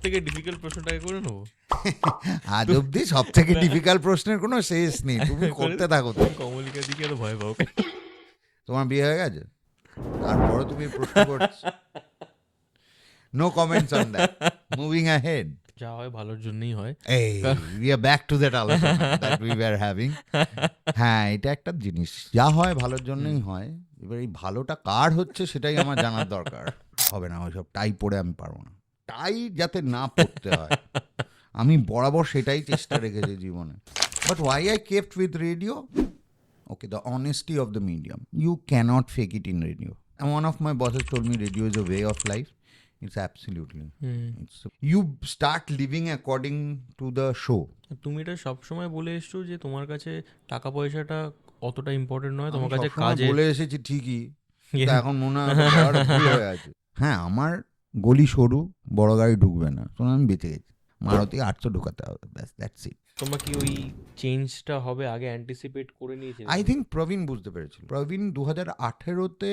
থেকে ডিফিকাল্ট প্রশ্নটাকে করে নেবো। আজ অব্দি সব থেকে ডিফিকাল্ট প্রশ্নের কোনো শেষ নেই, তুমি করতে থাকো। তুমি কমলিকা দিকে এত ভয় পাও কেন? তোমার বিয়ে হয়ে গেছে, তারপরে তুমি প্রশ্ন করছো। No comments on that, moving ahead. যা হয় ভালোর জন্যই হয়। এই we are back to that আলোচনা দ্যাট উই ওয়্যার হ্যাভিং। হ্যাঁ, এটা একটা জিনিস, যা হয় ভালোর জন্যই হয়। এবার এই ভালোটা কার হচ্ছে সেটাই আমার জানার দরকার। হবে না ওইসব টাই পরে, আমি পারবো না। টাই যাতে না পড়তে হয়, আমি বরাবর সেটাই চেষ্টা রেখেছি জীবনে। But why I kept with radio? Okay, the honesty of the medium. You cannot fake it in radio. And one of my bosses told me radio is a way of life. It's absolutely. You start living according to the show. তুমি এটা সবসময় বলে এসছো যে তোমার কাছে টাকা পয়সাটা অতটা ইম্পর্টেন্ট নয়, তোমার আমি কাছে সবসময় কাজে। বলে এসেছি ঠিকই, কিন্তু এখন মনে হয় বলাটা ভুল হয়ে আছে। হ্যাঁ, আমার গলি সরু, বড় গাড়ি ঢুকবে না, শোনো আমি বেঁচে গেছি। মারুতি 800 ঢুকাতে হবে, ব্যাস, দ্যাটস ইট। তোমার কি ওই চেঞ্জটা হবে আগে অ্যান্টিসিপেট করে নিয়েছিলে? আই থিঙ্ক প্রবীণ বুঝতে পেরেছিল। প্রবীণ 2018-তে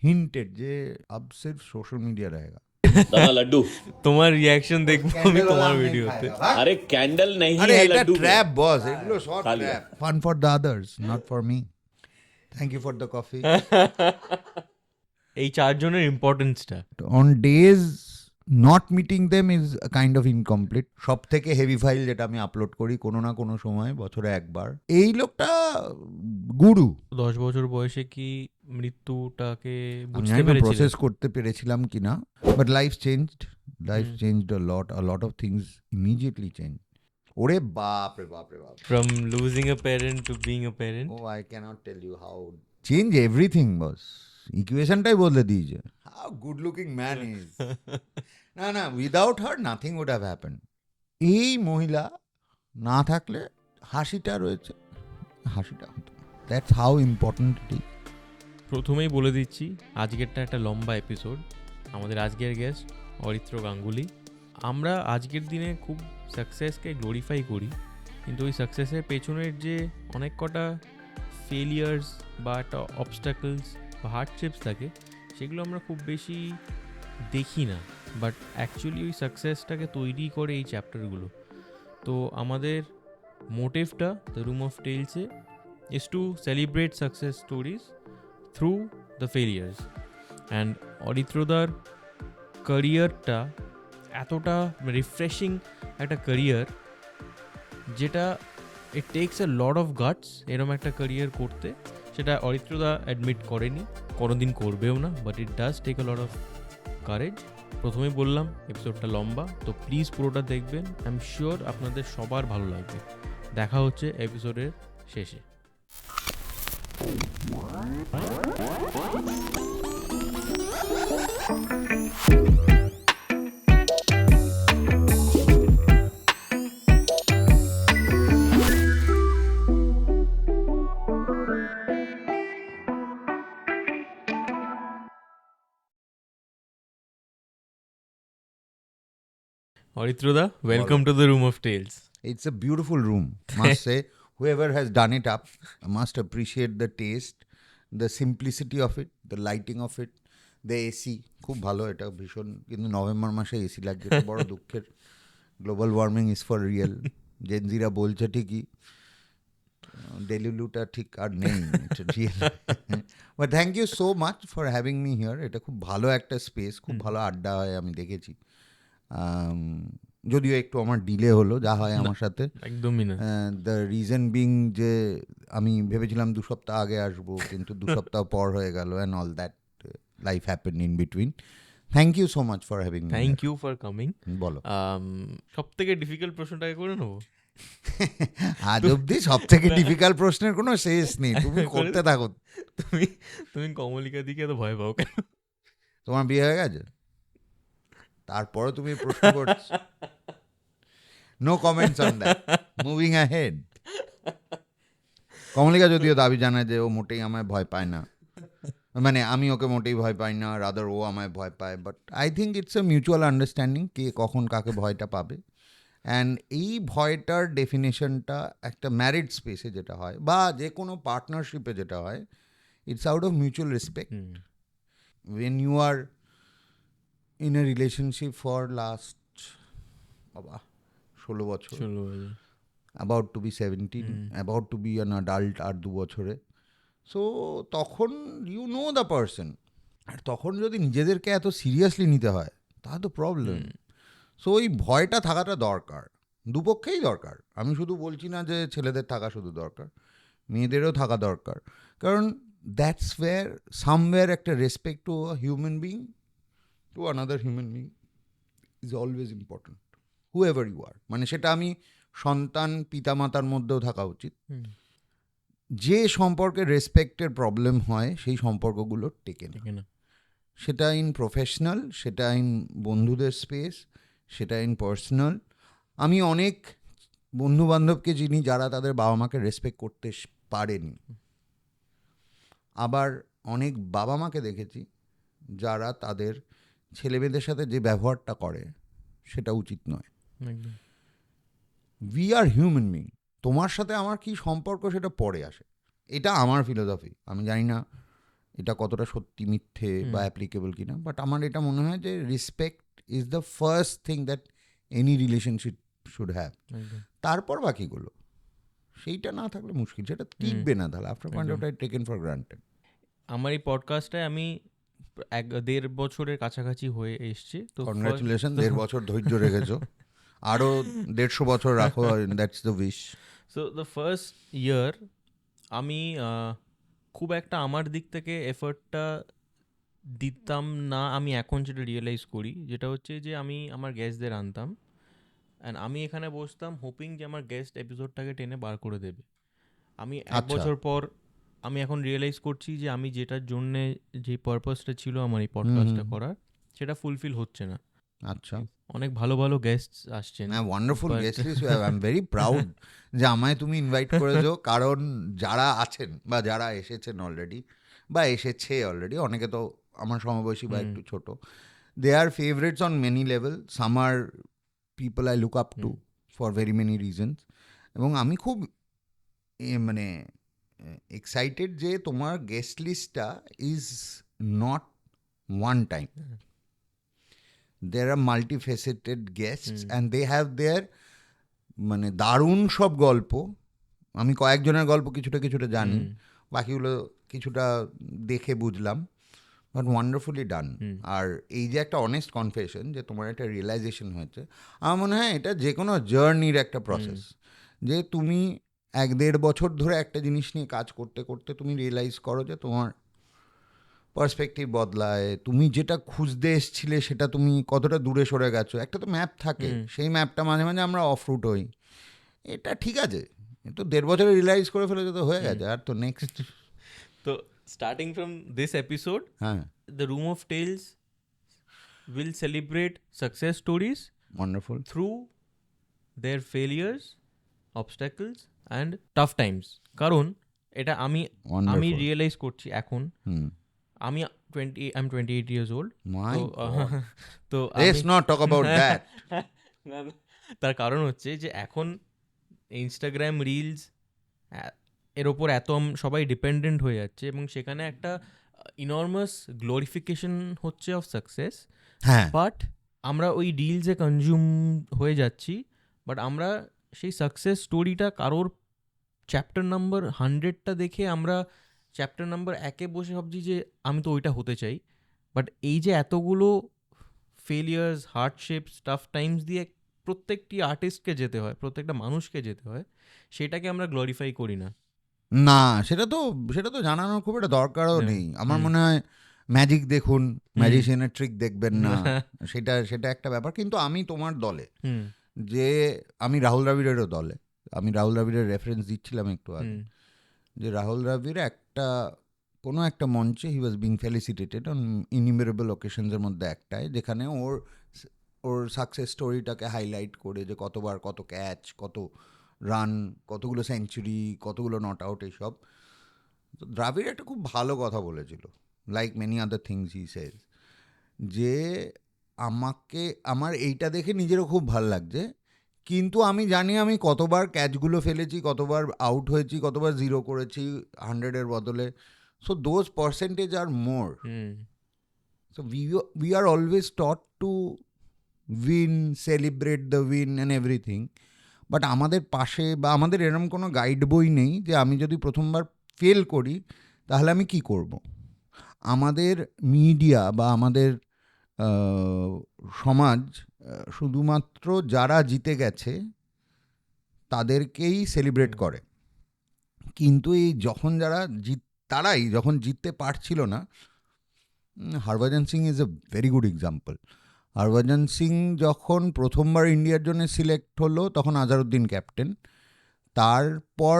হিন্টেড যে আব সির্ফ সোশ্যাল মিডিয়া रहेगा। दादा लड्डू, তোমার রিয়াকশন দেখবো আমি তোমার ভিডিওতে। अरे कैंडल नहीं আরে है এটা लड्डू में। ট্র্যাপ বস, এগুলো সব খালি। Trap. Fun for the others, not for me. Thank you for the coffee. এই চারজনের ইম্পর্টেন্সটা on days not meeting them is kind of incomplete. সব থেকে হেভি ফাইল যেটা আমি আপলোড করি কোনো না কোনো সময়, বছরে একবার। এই লোকটা গুরু। 10 বছর বয়সে কি মৃত্যুটাকে আমি বুঝতে জানি না পেরেছিলেন? প্রসেস করতে পেরেছিলাম কিনা, but life changed a lot of things immediately changed. ওরে বাপ রে বাপ রে বাপ। From losing a parent to being a parent. Oh, I cannot tell you how change everything, boss. ইকুয়েশনটাই বদলে দিয়েছে। How good looking man is. না, without her nothing would have happened. এই মহিলা না থাকলে হাসিটা রয়েছে, হাসিটা হতো। That's how important it is. প্রথমেই বলে দিচ্ছি, আজকেরটা একটা লম্বা এপিসোড। আমাদের আজকের গেস্ট অরিত্র গাঙ্গুলি। আমরা আজকের দিনে খুব সাকসেসকে গ্লোরিফাই করি, কিন্তু ওই সাকসেসের পেছনের যে অনেক কটা ফেলিয়ার্স বা একটা অবস্টাকলস বা হার্ডশিপস থাকে, সেগুলো আমরা খুব বেশি দেখি না। বাট অ্যাকচুয়ালি ওই সাকসেসটাকে তৈরি করে এই চ্যাপ্টারগুলো। তো আমাদের মোটিভটা দ্য রুম অফ টেলসে is to celebrate success stories through the failures. And অরিত্রদার ক্যারিয়ারটা এতটা রিফ্রেশিং একটা ক্যারিয়ার, যেটা it takes a lot of guts এরম একটা ক্যারিয়ার করতে। সেটা অরিত্রদা অ্যাডমিট করেনি, কোনোদিন করবেও না, but it does take a lot of courage. প্রথমেই বললাম এপিসোডটা লম্বা, তো প্লিজ পুরোটা দেখবেন। আই এম শিওর আপনাদের সবার ভালো লাগবে। দেখা হচ্ছে এপিসোডের শেষে। অরিত্রদা, welcome to the room of tales. It's a beautiful room, must say. Whoever has done it up must appreciate the taste, the simplicity of it, the lighting of it, the AC. খুব ভালো, এটা ভীষণ। কিন্তু November মাসে AC লাগছে, এটা বড় দুঃখের। Global warming is for real. জেনজিরা বলছে ঠিকই, ডেলিলুটা ঠিক আর নেই, এটা real. But thank you so much for having me here. এটা খুব ভালো একটা স্পেস, খুব ভালো আড্ডা হয়, আমি দেখেছি। যদিও একটু আমার ডিলে হলো, যা হয় আমার সাথে। একদমই না। দ্য রিজন বিং যে আমি ভেবেছিলাম 2 সপ্তাহ আগে আসবো, কিন্তু 2 সপ্তাহ পর হয়ে গেল, and all that life happen in between. Thank you so much for having me. Thank you for coming. বলো। সব থেকে ডিফিকাল্ট প্রশ্নটাকে করে নেবো। আজ অব্দি সব থেকে ডিফিকাল্ট প্রশ্নের কোনো শেষ নেই, তুমি করতে থাকো। তুমি কমলিকা দিকে এত ভয় পাও কেন? তোমার বিয়ে হয়ে গেছে, তারপরে তুমি প্রশ্ন করছো। No comments on that, moving ahead. Kamalika যদিও দাবি জানায় যে ও মোটেই আমায় ভয় পায় না, মানে আমি ওকে মোটেই ভয় পাই না, রাদার ও আমায় ভয় পায়। But I think it's a mutual understanding, কে কখন কাকে ভয়টা পাবে। অ্যান্ড এই ভয়টার ডেফিনেশনটা একটা ম্যারিড স্পেসে যেটা হয়, বা যে কোনো পার্টনারশিপে যেটা হয়, it's out of mutual respect. When you are in a relationship for last বাবা 16 বছর, 16 বছর। About to be 17, about to be an adult আর 2 বছরে। সো তখন ইউ নো দ্য পার্সন, আর তখন যদি নিজেদেরকে এত সিরিয়াসলি নিতে হয় তাহলে তো প্রবলেম। সো ওই ভয়টা থাকাটা দরকার, দুপক্ষেই দরকার। আমি শুধু বলছি না যে ছেলেদের থাকা শুধু দরকার, মেয়েদেরও থাকা দরকার। কারণ দ্যাটস ওয়্যার সামওয়্যার একটা respect to a human being, to another human being is always important, whoever you are. মানে সেটা আমি সন্তান পিতামাতার মধ্যেও থাকা উচিত। যে সম্পর্কে রেসপেক্টের প্রবলেম হয় সেই সম্পর্কগুলো টেকে না, ঠিক না? সেটা ইন প্রফেশনাল, সেটা ইন বন্ধুদের স্পেস, সেটা ইন পার্সোনাল। আমি অনেক বন্ধু বান্ধবকে চিনি যারা তাদের বাবা মাকে রেসপেক্ট করতে পারেনি, আবার অনেক বাবা মাকে দেখেছি যারা তাদের ছেলেমেয়েদের সাথে যে ব্যবহারটা করে সেটা উচিত নয়। একদম। We are human being. তোমার সাথে আমার কি সম্পর্ক সেটা পরে আসে, এটা আমার ফিলোসফি। আমি জানি না এটা কতটা সত্যি মিথ্যে বা অ্যাপ্লিকেবল কিনা, বাট আমার এটা মনে হয় যে respect is the first thing that any relationship should have. একদম। তারপর বাকিগুলো, সেইটা না থাকলে মুশকিল, সেটা টিকবে না তাহলে। After point of time taken for granted. আমার এই পডকাস্টে আমি 1.5 বছরের কাছাকাছি হয়ে এসছি, তো কনগ্রাচুলেশন, 1.5 বছর ধৈর্য রেখেছো, আরও 150 বছর রাখো, that's the wish. So the first year আমি খুব একটা আমার দিক থেকে এফর্টটা দিতাম না। আমি এখন যেটা রিয়েলাইজ করি যেটা হচ্ছে যে আমি আমার গেস্টদের আনতাম অ্যান্ড আমি এখানে বসতাম হোপিং যে আমার গেস্ট এপিসোডটাকে টেনে বার করে দেবে। আমি 1 আচ্ছা। বছর পর আমি এখন রিয়েলাইজ করছি যে আমি যেটার জন্যে যে পারপাসটা ছিল আমার এই পডকাস্টটা করার, সেটা ফুলফিল হচ্ছে না। আচ্ছা, অনেক ভালো ভালো গেস্ট আসছেন, wonderful but- guest list, I am very proud যে আমায় তুমি ইনভাইট করেছো। কারণ যারা আছেন বা যারা এসেছেন অলরেডি বা এসেছে অলরেডি, অনেকে তো আমার সমবয়সী বা একটু ছোট, they are favourites on many level. Some are people I look up to for very many reasons. এবং আমি খুব মানে এক্সাইটেড যে তোমার গেস্ট লিস্টটা is not one time. There are multifaceted guests and they have their মানে দারুণ সব গল্প। আমি কয়েকজনের গল্প কিছুটা কিছুটা জানি, বাকিগুলো কিছুটা দেখে বুঝলাম, বাট ওয়ান্ডারফুলি ডান। আর এই যে একটা অনেস্ট কনফেশন যে তোমার একটা রিয়েলাইজেশন হয়েছে, আমার মনে হয় এটা যে কোনো জার্নির একটা প্রসেস। যে তুমি 1-1.5 বছর ধরে একটা জিনিস নিয়ে কাজ করতে করতে তুমি রিয়েলাইজ করো যে তোমার পার্সপেক্টিভ বদলায়, তুমি যেটা খুঁজতে এসছিলে সেটা তুমি কতটা দূরে সরে গেছো। একটা তো ম্যাপ থাকে, সেই ম্যাপটা মাঝে মাঝে আমরা অফ রুট হই, এটা ঠিক আছে। তো 1.5 বছরে রিয়েলাইজ করে ফেলেছে তো হয়ে গেছে, আর তো নেক্সট। তো স্টার্টিং ফ্রম দিস এপিসোড, হ্যাঁ, the room of tales will celebrate success stories wonderful. through their failures, obstacles and tough times. কারণ এটা আমি Wonderful. রিয়েলাইজ করছি এখন। হুম, আমি 28 years old. মাই তো let's not talk about that. তার কারণ হচ্ছে যে এখন ইনস্টাগ্রাম রিলস এর ওপর এত সবাই ডিপেন্ডেন্ট হয়ে যাচ্ছে এবং সেখানে একটা ইনর্মাস গ্লোরিফিকেশন হচ্ছে অফ সাকসেস। হ্যাঁ, বাট আমরা ওই রিলসে কনজিউম হয়ে যাচ্ছি, বাট আমরা সেই সাকসেস স্টোরিটা কারোর চ্যাপ্টার নাম্বার 100টা দেখে আমরা চ্যাপ্টার নাম্বার 1-এ বসে ভাবছি যে আমি তো ওইটা হতে চাই। বাট এই যে এতগুলো ফেলিয়ার্স, হার্ডশিপস, টাফ টাইমস দিয়ে প্রত্যেকটি আর্টিস্টকে যেতে হয়, প্রত্যেকটা মানুষকে যেতে হয়, সেটাকে আমরা গ্লোরিফাই করি না। না সেটা তো জানানোর খুব একটা দরকারও নেই। আমার মনে হয় ম্যাজিক দেখুন, ম্যাজিশিয়ানের ট্রিক দেখবেন না, সেটা একটা ব্যাপার। কিন্তু আমি তোমার দলে, যে আমি রাহুল দ্রাবিড়েরও দলে। আমি রাহুল দ্রাবিড়ের রেফারেন্স দিচ্ছিলাম একটু আগে, যে রাহুল দ্রাবিড় কোনো একটা মঞ্চে হি ওয়াজ বিং ফেলিসিটেটেড অন ইনিমেরেবল অকেশনসের মধ্যে একটায়, যেখানে ওর সাকসেস স্টোরিটাকে হাইলাইট করে যে কতবার কত ক্যাচ, কত রান, কতগুলো সেঞ্চুরি, কতগুলো নট আউট, এইসব। তো দ্রাবিড় একটা খুব ভালো কথা বলেছিল, লাইক মেনি আদার থিংস হি সেজ, যে আমার এইটা দেখে নিজেরও খুব ভালো লাগছে, কিন্তু আমি জানি আমি কতবার ক্যাচগুলো ফেলেছি, কতবার আউট হয়েছি, কতবার জিরো করেছি 100-এর বদলে। So those percentages are more. So we are always taught to win, celebrate the win and everything. But আমাদের পাশে বা আমাদের এরকম কোনো গাইড বই নেই যে আমি যদি প্রথমবার ফেল করি তাহলে আমি কি করব। আমাদের মিডিয়া বা আমাদের সমাজ শুধুমাত্র যারা জিতে গেছে তাদেরকেই সেলিব্রেট করে, কিন্তু এই যখন তারাই যখন জিততে পারছিল না, Harbhajan Singh is a very good example. Harbhajan Singh যখন প্রথমবার ইন্ডিয়ার জন্য সিলেক্ট হলো তখন আজহারউদ্দিন ক্যাপ্টেন, তারপর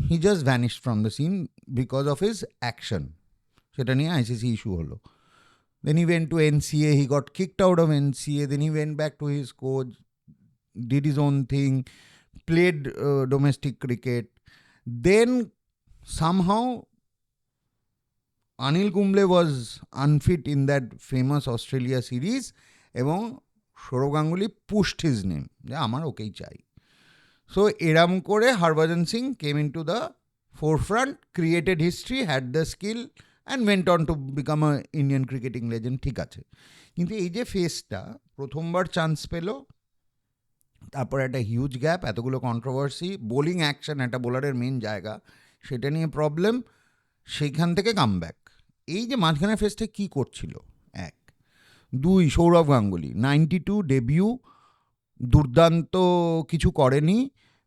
he just vanished from the scene because of his action. সেটা নিয়ে আইসিসি ইস্যু হলো। Then he went to NCA, he got kicked out of NCA, then he went back to his coach, did his own thing, played domestic cricket. Then somehow Anil Kumble was unfit in that famous Australia series এবং Sourav Ganguly pushed his name যে আমার ওকেই চাই। So এরম করে Harbhajan Singh came into the forefront, created history, had the skill and went on to become a Indian cricketing legend, ঠিক আছে। কিন্তু এই যে ফেসটা প্রথমবার চান্স পেল, তারপর একটা হিউজ গ্যাপ, এতগুলো কন্ট্রোভার্সি, বোলিং অ্যাকশন একটা বোলারের মেন জায়গা, সেটা নিয়ে প্রবলেম, সেইখান থেকে কামব্যাক। এই যে মাঝখানে ফেসটা কী করছিল, 1, 2 সৌরভ গাঙ্গুলি 92 ডেবিউ, দুর্দান্ত কিছু করেনি,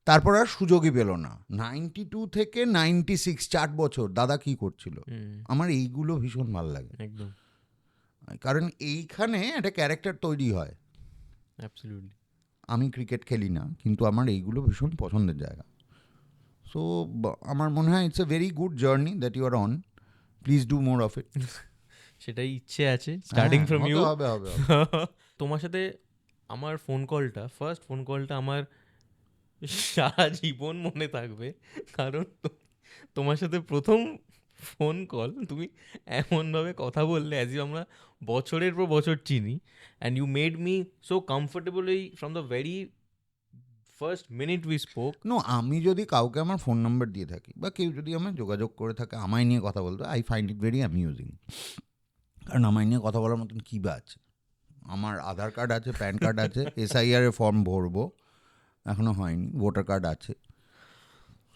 তারপর আর সুযোগই পেল না। 92 থেকে 96 4 বছর দাদা কি করছিল। আমার এইগুলো ভীষণ ভালো লাগে একদম, কারণ এইখানে একটা ক্যারেক্টার তৈরি হয়। অ্যাবসলিউটলি। আমি ক্রিকেট খেলি না, কিন্তু আমার এইগুলো ভীষণ পছন্দের জায়গা। সো আমার মনে হয় it's a very good journey that you are on, please do more of it. সেটাই ইচ্ছে আছে, স্টার্টিং ফ্রম ইউ। হবে। তোমার সাথে আমার ফার্স্ট ফোন কলটা আমার সারা জীবন মনে থাকবে, কারণ তোমার সাথে প্রথম ফোন কল তুমি এমনভাবে কথা বললে অ্যাজ ইউ আমরা বছরের পর বছর চিনি, and you made me so comfortably from the very first minute we spoke. No, আমি যদি কাউকে আমার ফোন নাম্বার দিয়ে থাকি বা কেউ যদি আমায় যোগাযোগ করে থাকে আমায় নিয়ে কথা বলতে, I find it very amusing. কারণ আমায় নিয়ে কথা বলার মতন কী বা আছে। আমার আধার কার্ড আছে, প্যান কার্ড আছে, SIR ফর্ম ভরবো, এখনও হয়নি, ভোটার কার্ড আছে।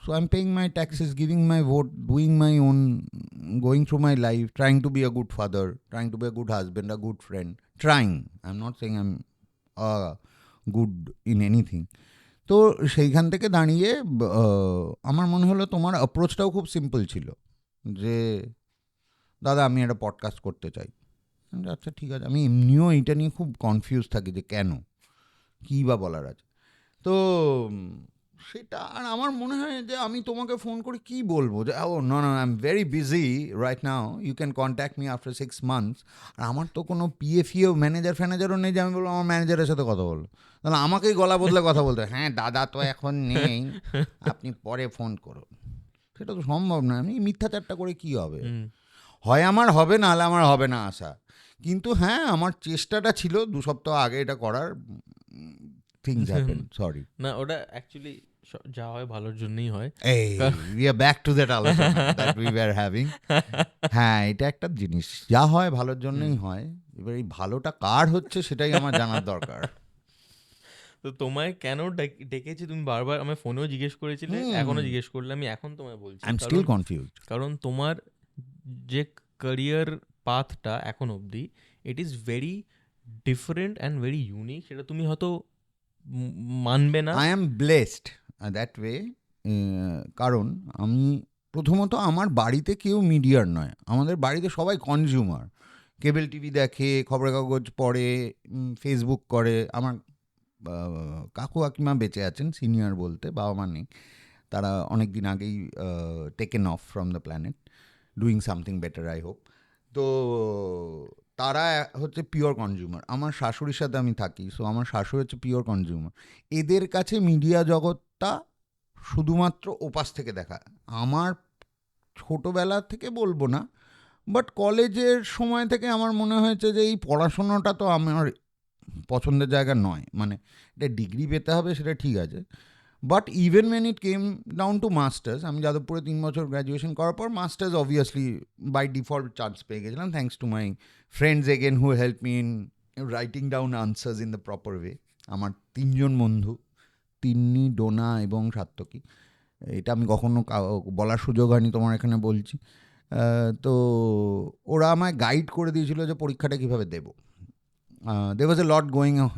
So I'm paying my taxes, giving my vote, doing my own, going through my life, trying to be a good father, trying to be a good husband, a good friend, trying. I'm not saying I'm good in anything. তো সেইখান থেকে দাঁড়িয়ে আমার মনে হলো তোমার অ্যাপ্রোচটাও খুব simple ছিল, যে দাদা আমি একটা পডকাস্ট করতে চাই। আচ্ছা ঠিক আছে। আমি এমনিও এইটা নিয়ে খুব কনফিউজ থাকি যে কেন, কী বা বলার আছে। তো সেটা, আর আমার মনে হয় যে আমি তোমাকে ফোন করে কি বলবো যে oh no I am very busy right now, you can contact me after 6 months। আর আমার তো কোনো PFEও ম্যানেজারও নেই যে আমি বলবো আমার ম্যানেজারের সাথে কথা বলো, তাহলে আমাকেই গলা বদলে কথা বলতে হয়, হ্যাঁ দাদা তো এখন নেই, আপনি পরে ফোন করুন। সেটা তো সম্ভব না। আমি মিথ্যাচারটা করে কি হবে, হয় আমার হবে না হলে আমার হবে না আশা। কিন্তু হ্যাঁ, আমার চেষ্টাটা ছিল 2 সপ্তাহ আগে এটা করার, থিংস হ্যাপেন, সরি। না, ওটা অ্যাকচুয়ালি যা হয় ভালোর জন্যই হয়। এই we are back to that আলোচনা that we were having. হ্যাঁ, এটা একটা জিনিস, যা হয় ভালোর জন্যই হয়। এবার এই ভালোটা কার হচ্ছে সেটাই আমার জানার দরকার। তো তোমায় কেন ডেকেছি তুমি বারবার আমায় ফোনেও জিজ্ঞেস করেছিলে, এখনো জিজ্ঞেস করলে, আমি এখন তোমায় বলছি। I am still confused. কারণ তোমার যে ক্যারিয়ার পাথটা এখন অবধি, it is very different and very unique. সেটা তুমি হয়তো মানবে না। I am blessed that way. কারণ আমি প্রথমত আমার বাড়িতে কেউ মিডিয়ার নয়, আমাদের বাড়িতে সবাই কনজিউমার। কেবল টিভি দেখে, খবরের কাগজ পড়ে, ফেসবুক করে। আমার কাকু কাকিমা বেঁচে আছেন, সিনিয়র বলতে, বাবা মা নেই, তারা অনেক দিন আগেই taken of from the planet, doing something better I hope. তো তারা হচ্ছে পিওর কনজিউমার। আমার শাশুড়ির সাথে আমি থাকি, সো আমার শাশুড়ি হচ্ছে পিওর কনজিউমার। এদের কাছে মিডিয়া জগৎটা শুধুমাত্র ওপাশ থেকে দেখা। আমার ছোটোবেলা থেকে বলবো না, বাট কলেজের সময় থেকে আমার মনে হয়েছে যে এই পড়াশোনাটা তো আমার পছন্দের জায়গা নয়। মানে এটা ডিগ্রি পেতে হবে সেটা ঠিক আছে, but even when it came down to masters, আমি যাদবপুরে 3 বছর গ্র্যাজুয়েশন করার পর masters obviously by default chance পেয়ে গেছিলাম, thanks to my friends again who help me in writing down answers in the proper way. আমার 3 জন বন্ধু, তিন্নি, ডোনা এবং সাত্তকী, এটা আমি কখনো বলার সুযোগ হয়নি, তোমার এখানে বলছি। তো ওরা আমায় গাইড করে দিয়েছিল যে পরীক্ষাটা কীভাবে দেবো। there was a lot going on,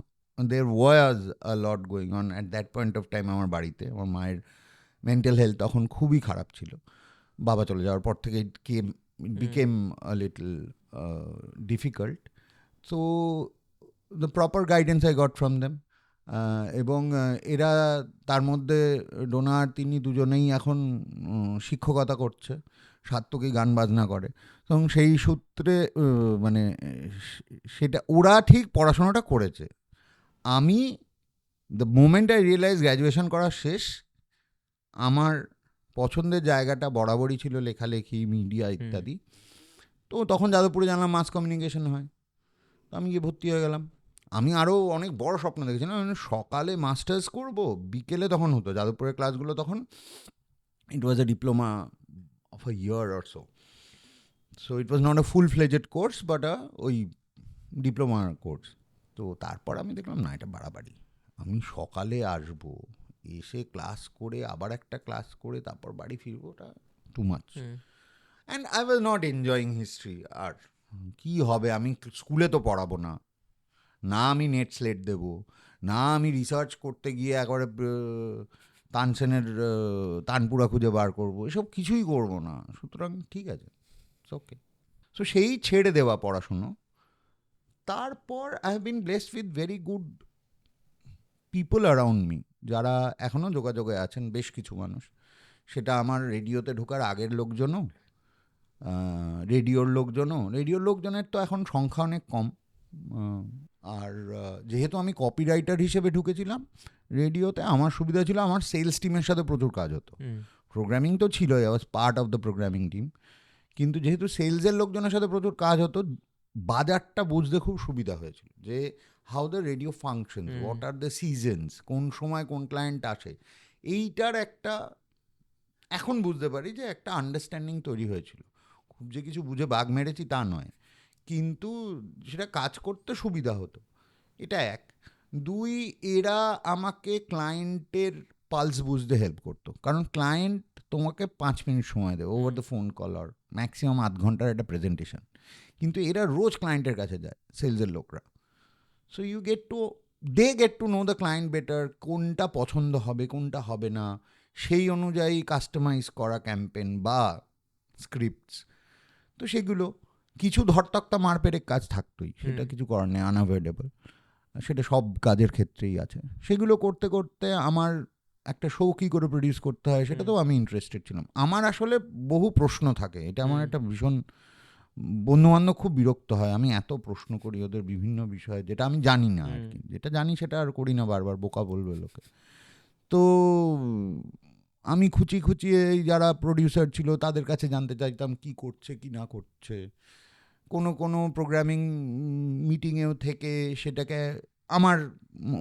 there was a lot going on at that point of time আমার বাড়িতে। আমার মায়ের মেন্টাল হেলথ তখন খুবই খারাপ ছিল, বাবা চলে যাওয়ার পর থেকে it became a little difficult. So the proper guidance I got from them. এবং এরা তার মধ্যে ডোনা আর তিনি দুজনেই এখন শিক্ষকতা করছে, সাত্তকী গান বাজনা করে, এবং সেই সূত্রে মানে সেটা ওরা ঠিক পড়াশোনাটা করেছে। আমি the moment I realise graduation করা শেষ, আমার পছন্দের জায়গাটা বরাবরই ছিল লেখালেখি, মিডিয়া ইত্যাদি। তো তখন যাদবপুরে জানলাম মাস কমিউনিকেশন হয়, তো আমি গিয়ে ভর্তি হয়ে গেলাম। আমি আরও অনেক বড় স্বপ্ন দেখেছিলাম, মানে সকালে মাস্টার্স করব, বিকেলে তখন হতো যাদবপুরের ক্লাসগুলো, তখন it was a diploma of a year or so. So it was not a full fledged course but ওই ডিপ্লোমা কোর্স। তো তারপর আমি দেখলাম না, এটা বাড়াবাড়ি। আমি সকালে আসবো, এসে ক্লাস করে আবার একটা ক্লাস করে তারপর বাড়ি ফিরবো, ওটা too much. And I was not enjoying history. আর কী হবে, আমি স্কুলে তো পড়াবো না, না আমি নেট স্লেট দেবো, না আমি রিসার্চ করতে গিয়ে একবারে তানসেনের তানপুরা খুঁজে বার করবো, এসব কিছুই করবো না। সুতরাং ঠিক আছে, ওকে। সো সেই ছেড়ে দেওয়া পড়াশুনো। তারপর I have been blessed with very good people around me, যারা এখনও যোগাযোগে আছেন, বেশ কিছু মানুষ। সেটা আমার রেডিওতে ঢোকার আগের লোকজনও, রেডিওর লোকজনের তো এখন সংখ্যা অনেক কম। আর যেহেতু আমি কপিরাইটার হিসেবে ঢুকেছিলাম রেডিওতে, আমার সুবিধা ছিল আমার সেলস টিমের সাথে প্রচুর কাজ হতো। প্রোগ্রামিং তো ছিলই, I was part of the programming team, কিন্তু যেহেতু সেলসের লোকজনের সাথে প্রচুর কাজ হতো, বাজারটা বুঝতে খুব সুবিধা হয়েছিল, যে how the radio functions, what are the seasons, কোন সময় কোন ক্লায়েন্ট আসে, এইটার একটা এখন বুঝতে পারি যে একটা আন্ডারস্ট্যান্ডিং তৈরি হয়েছিল। খুব যে কিছু বুঝে বাগ মেরেছি তা নয়, কিন্তু সেটা কাজ করতে সুবিধা হতো, এটা এক। দুই, এরা আমাকে ক্লায়েন্টের পালস বুঝতে হেল্প করতো, কারণ ক্লায়েন্ট তোমাকে 5 মিনিট সময় দেবে ওভার দ্য ফোন কল, আর ম্যাক্সিমাম আধ ঘন্টার একটা প্রেজেন্টেশন, কিন্তু এরা রোজ ক্লায়েন্টের কাছে যায়, সেলসের লোকরা। So they get to know the client better, কোনটা পছন্দ হবে কোনটা হবে না, সেই অনুযায়ী কাস্টমাইজ করা ক্যাম্পেন বা স্ক্রিপ্টস। তো সেগুলো কিছু ধরতক্তা মারপেরেক কাজ থাকতোই, সেটা কিছু করার নেই, আনঅ্যাভয়েডেবল, সেটা সব কাজের ক্ষেত্রেই আছে। সেগুলো করতে করতে আমার একটা শো কী করে প্রডিউস করতে হয় সেটাতেও আমি ইন্টারেস্টেড ছিলাম। আমার আসলে বহু প্রশ্ন থাকে, এটা আমার একটা ভীষণ, বন্ধুবান্ধব খুব বিরক্ত হয় আমি এত প্রশ্ন করি ওদের বিভিন্ন বিষয়ে, যেটা আমি জানি না আর কি, যেটা জানি সেটা আর করি না, বারবার বোকা বলবে লোকে। তো আমি খুঁচিয়ে যারা প্রডিউসার ছিল তাদের কাছে জানতে চাইতাম কি করছে কি না করছে, কোনো প্রোগ্রামিং মিটিংয়েও থেকে সেটাকে আমার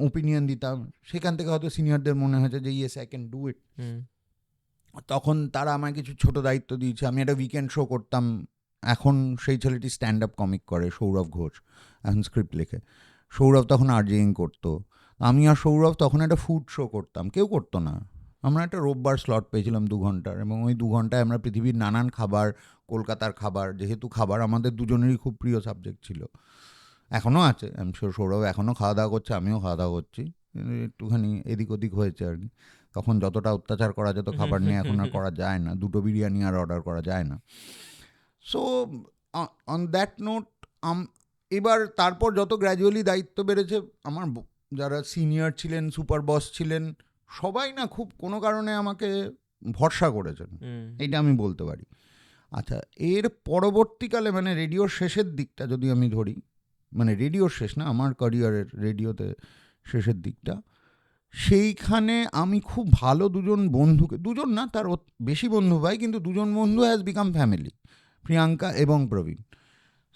ওপিনিয়ন দিতাম, সেখান থেকে হয়তো সিনিয়রদের মনে হয়েছে যে yes I can do it. তখন তারা আমায় কিছু ছোট দায়িত্ব দিয়েছে, আমি একটা উইকেন্ড শো করতাম, এখন সেই ছেলেটি স্ট্যান্ড আপ কমিক করে, সৌরভ ঘোষ, এখন স্ক্রিপ্ট লেখে। সৌরভ তখন আরজেইং করতো, আমি আর সৌরভ তখন একটা ফুড শো করতাম, কেউ করতো না। আমরা একটা রোববার স্লট পেয়েছিলাম 2 ঘন্টার, এবং ওই 2 ঘন্টায় আমরা পৃথিবীর নানান খাবার, কলকাতার খাবার, যেহেতু খাবার আমাদের দুজনেরই খুব প্রিয় সাবজেক্ট ছিল, এখনও আছে, আমি শিওর সৌরভ এখনও খাওয়া দাওয়া করছে, আমিও খাওয়া দাওয়া করছি, একটুখানি এদিক ওদিক হয়েছে আর কি। তখন যতটা অত্যাচার করা যেত খাবার নিয়ে এখন আর করা যায় না, 2টো বিরিয়ানি আর অর্ডার করা যায় না। সো অন দ্যাট নোট, এবার তারপর যত গ্র্যাজুয়ালি দায়িত্ব বেড়েছে, আমার যারা সিনিয়র ছিলেন, সুপার বস ছিলেন, সবাই না খুব কোনো কারণে আমাকে ভরসা করেছেন, এইটা আমি বলতে পারি। আচ্ছা, এর পরবর্তীকালে মানে রেডিওর শেষের দিকটা যদি আমি ধরি, মানে রেডিওর শেষ না, আমার ক্যারিয়ারের রেডিওতে শেষের দিকটা, সেইখানে আমি খুব ভালো 2জন বন্ধুকে, 2জন না তার বেশি বন্ধু পাই, কিন্তু 2জন বন্ধু হ্যাজ বিকাম ফ্যামিলি, প্রিয়াঙ্কা এবং প্রবীণ।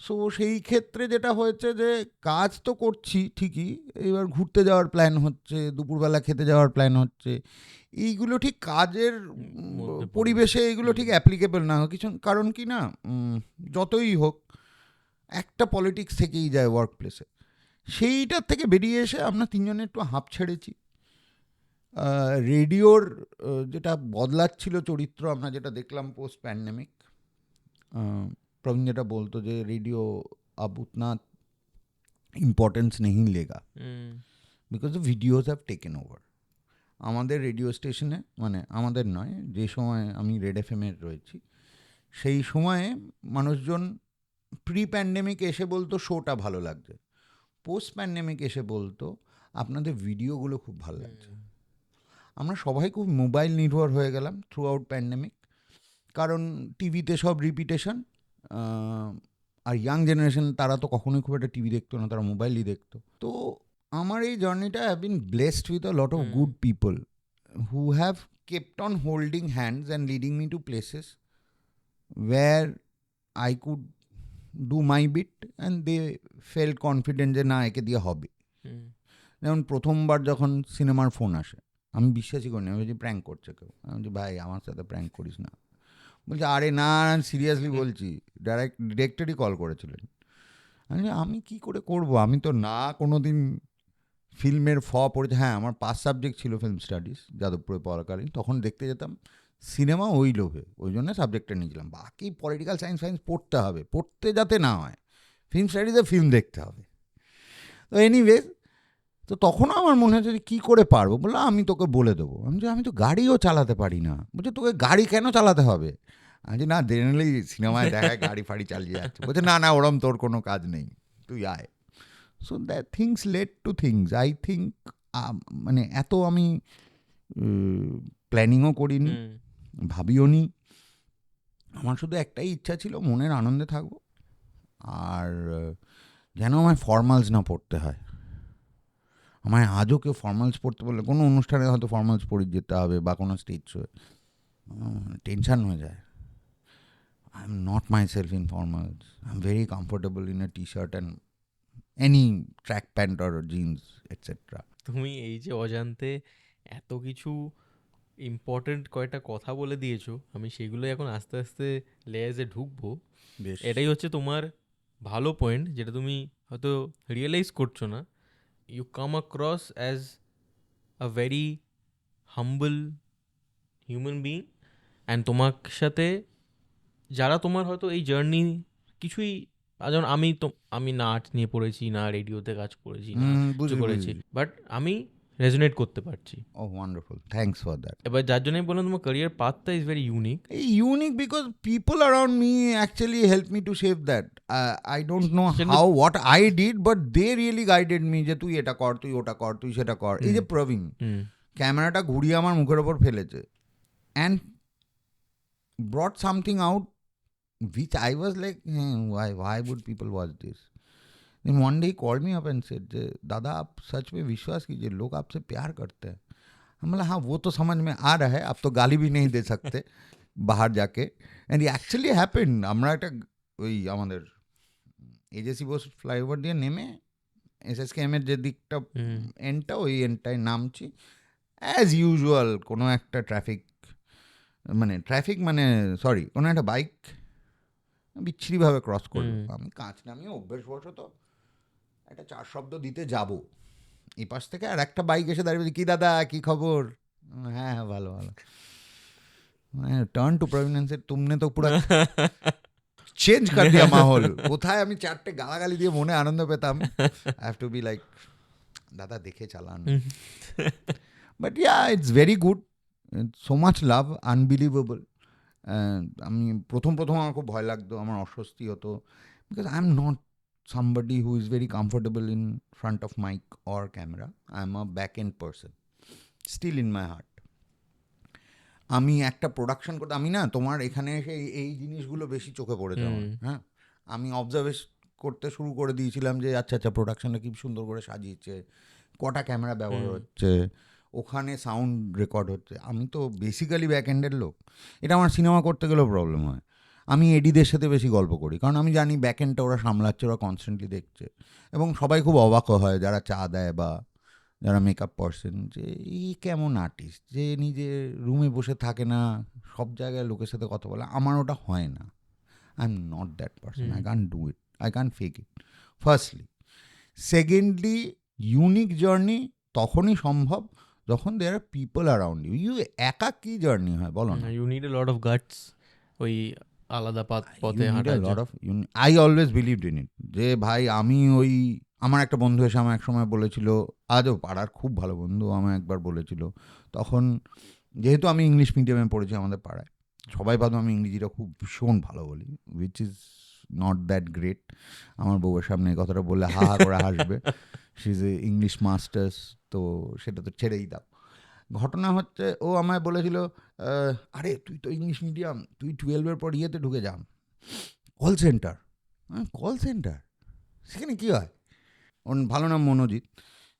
সো সেই ক্ষেত্রে যেটা হয়েছে যে কাজ তো করছি ঠিকই, এবার ঘুরতে যাওয়ার প্ল্যান হচ্ছে, দুপুরবেলা খেতে যাওয়ার প্ল্যান হচ্ছে, এইগুলো ঠিক কাজের পরিবেশে এগুলো ঠিক অ্যাপ্লিকেবল না কিছু, কারণ কি না, যতই হোক একটা পলিটিক্স থেকেই যায় ওয়ার্ক প্লেসে, সেইটার থেকে বেরিয়ে এসে আমরা তিনজনে একটু হাঁপ ছেড়েছি। রেডিওর যেটা বদলাচ্ছিল চরিত্র, আমরা যেটা দেখলাম পোস্ট প্যান্ডেমিক, প্রবীণ যেটা বলতো যে রেডিও अब उतना ইম্পর্টেন্স নেই লেগা, because the videos have taken over. আমাদের রেডিও স্টেশনে, মানে আমাদের নয়, যে সময় আমি রেড এফএমের রয়েছি সেই সময়ে মানুষজন প্রি প্যান্ডেমিক এসে বলতো শোটা ভালো লাগছে, পোস্ট প্যান্ডেমিক এসে বলতো আপনাদের ভিডিওগুলো খুব ভালো লাগছে। আমরা সবাই খুব মোবাইল নির্ভর হয়ে গেলাম থ্রু আউট প্যান্ডেমিক, কারণ টিভিতে সব রিপিটেশন। আর ইয়াং জেনারেশন তারা তো কখনোই খুব একটা টিভি দেখতো না, তারা মোবাইলই দেখতো। তো আমার এই জার্নিটা have been blessed with a lot of good people who have kept on holding hands and leading me to places where I could do my bit and they felt confident যে না একে দিয়ে হবে। যেমন প্রথমবার যখন সিনেমার ফোন আসে, আমি বিশ্বাসই করি না, আমি বলছি প্র্যাঙ্ক করছে কেউ। আমি বলছি ভাই আমার সাথে প্র্যাঙ্ক করিস না। বলছে আরে না সিরিয়াসলি বলছি, ডিরেক্টরই কল করেছিলেন। আমি কি করে করব, আমি তো না কোনো দিন ফিল্মের পড়েছি। হ্যাঁ, আমার 5 সাবজেক্ট ছিল ফিল্ম স্টাডিজ যাদবপুরে পড়াকালীন, তখন দেখতে যেতাম সিনেমা ওই লোভে, ওই জন্য সাবজেক্টটা নিয়েছিলাম। বাকি পলিটিক্যাল সায়েন্স পড়তে হবে, পড়তে যাতে না হয়, ফিল্ম স্টাডিজে ফিল্ম দেখতে হবে। তো এনিওয়েজ, তো তখনও আমার মনে হচ্ছে যে কী করে পারবো। বললো আমি তোকে বলে দেবো। আমি তো গাড়িও চালাতে পারি না। বলছে তোকে গাড়ি কেন চালাতে হবে? আমি না জেনারেলি সিনেমায় দেখায় গাড়ি ফাড়ি চালিয়ে যাচ্ছে। বলছে না ওরম তোর কোনো কাজ নেই, তুই আয়। So that things led to things. I think মানে এত আমি প্ল্যানিংও করিনি, ভাবিও নি। আমার শুধু একটাই ইচ্ছা ছিল, মনের আনন্দে থাকবো আর যেন আমায় ফর্মালস না পড়তে হয়। আমায় আজও কেউ ফর্মালস পড়তে বললে, কোনো অনুষ্ঠানে হয়তো ফর্মালস পরে যেতে হবে বা কোনো স্টেজ শোয়ে, টেনশান হয়ে যায়। I am not myself in formals. I am very comfortable in a T shirt and any track pant or jeans etcetera. তুমি এই যে অজান্তে এত কিছু ইম্পর্টেন্ট কয়েকটা কথা বলে দিয়েছো, আমি সেগুলো এখন আস্তে আস্তে লেয়ার্সে ঢুকবো। এটাই হচ্ছে তোমার ভালো পয়েন্ট, যেটা তুমি হয়তো রিয়েলাইজ করছো না। You come across as a very humble human being, and তোমার সাথে যারা তোমার হয়তো এই জার্নি কিছুই, যেমন আমি না আর্ট নিয়ে পড়েছি, না রেডিওতে কাজ করেছি, না কিছু করেছি, বাট আমি রেজোনেট করতে পারছি। Oh, wonderful. Thanks for that. এবার যার জন্য আমি বললাম তোমার ক্যারিয়ার পাথটা is very unique. Unique because people around me actually helped me to shape that. I don't know how, what I did, but they really guided me যে তুই এটা কর, তুই ওটা কর, তুই সেটা কর। এই যে প্রবীণ ক্যামেরাটা ঘুরিয়ে আমার মুখের ওপর ফেলেছে and brought something out which I was like, why would people watch this? Then one day he called me up and said, दादा आप सच में विश्वास कीजिए, लोग आपसे प्यार करते हैं। हम बोला हाँ वो तो समझ में आ रहा है, आप तो गाली भी नहीं दे सकते बाहर जाके। एंड ये एक्चुअली हैपेंड। আমরা একটা ওই আমাদের এজেসি বোস ফ্লাইওভার দিয়ে নেমে এসএসকেএম এর যে দিকটা এন্ডটা, ওই এন্ডটায় নামছি। অ্যাজ ইউজুয়াল কোনো একটা সরি কোনো একটা বাইক বিচ্ছিরিভাবে ক্রস করলো। আমি কাঁচ নামিয়ে অভ্যেসবশত একটা 4 শব্দ দিতে যাব, এই পাশ থেকে আর একটা বাইক এসে দাঁড়িয়ে, কি দাদা কি খবর? হ্যাঁ ভালো টার্ন টু প্রভিনেন্সের তুমনে তো পুরো চেঞ্জ কর দিয়া মাহল। কোথায় আমি 4টে গালাগালি দিয়ে মনে আনন্দ পেতাম, I have two be like দাদা দেখে চালান। But yeah it's very good, so much love, unbelievable. আমি প্রথম আমার খুব ভয় লাগতো, আমার অস্বস্তি হতো, because I am not somebody who is very comfortable in front of mic or camera. I'm a back-end person, still in my heart. আমি একটা প্রোডাকশন করতে, আমি না তোমার এখানে এসে এই জিনিসগুলো বেশি চোখে পড়েছে আমার। হ্যাঁ, আমি অবজার্ভ করতে শুরু করে দিয়েছিলাম যে আচ্ছা প্রোডাকশনটা কি সুন্দর করে সাজিয়েছে, কটা ক্যামেরা ব্যবহার হচ্ছে, ওখানে সাউন্ড রেকর্ড হচ্ছে। আমি তো বেসিক্যালি ব্যাক-এন্ডের লোক। এটা আমার সিনেমা করতে গেলেও প্রবলেম হয়। আমি এডিদের সাথে বেশি গল্প করি, কারণ আমি জানি ব্যাকএন্ডটা ওরা সামলাচ্ছে, ওরা কনস্ট্যান্টলি দেখছে। এবং সবাই খুব অবাক হয় যারা চা দেয় বা যারা মেকআপ পার্সন, যে এই কেমন আর্টিস্ট যে নিজে রুমে বসে থাকে না, সব জায়গায় লোকের সাথে কথা বলে। আমার ওটা হয় না। I am not that person, I can't do it, I can't fake it firstly. Secondly unique journey তখনই সম্ভব যখন there are people around you একা কি জার্নি হয় বলো না? You need a lot of guts ওই আলাদা পথে হাঁটার জন্য। I always believed in it যে ভাই আমি ওই আমার একটা বন্ধু এসে আমার এক সময় বলেছিল, আজও পাড়ার খুব ভালো বন্ধু আমায় একবার বলেছিল, তখন যেহেতু আমি ইংলিশ মিডিয়ামে পড়েছি আমাদের পাড়ায় সবাই ভাবতো আমি ইংরেজিটা খুব ভীষণ ভালো বলি, which is not that great. আমার বউয়ের সামনে এই কথাটা বললে হা হা করে হাসবে, she is a English masters, তো সেটা তো ছেড়েই দাও। ঘটনা হচ্ছে ও আমায় বলেছিল আরে তুই তো ইংলিশ মিডিয়াম, তুই 12-এর পর ইয়েতে ঢুকে যাম, কল সেন্টার। কল সেন্টার সেখানে কী হয়? ওর ভালো নাম Manojit,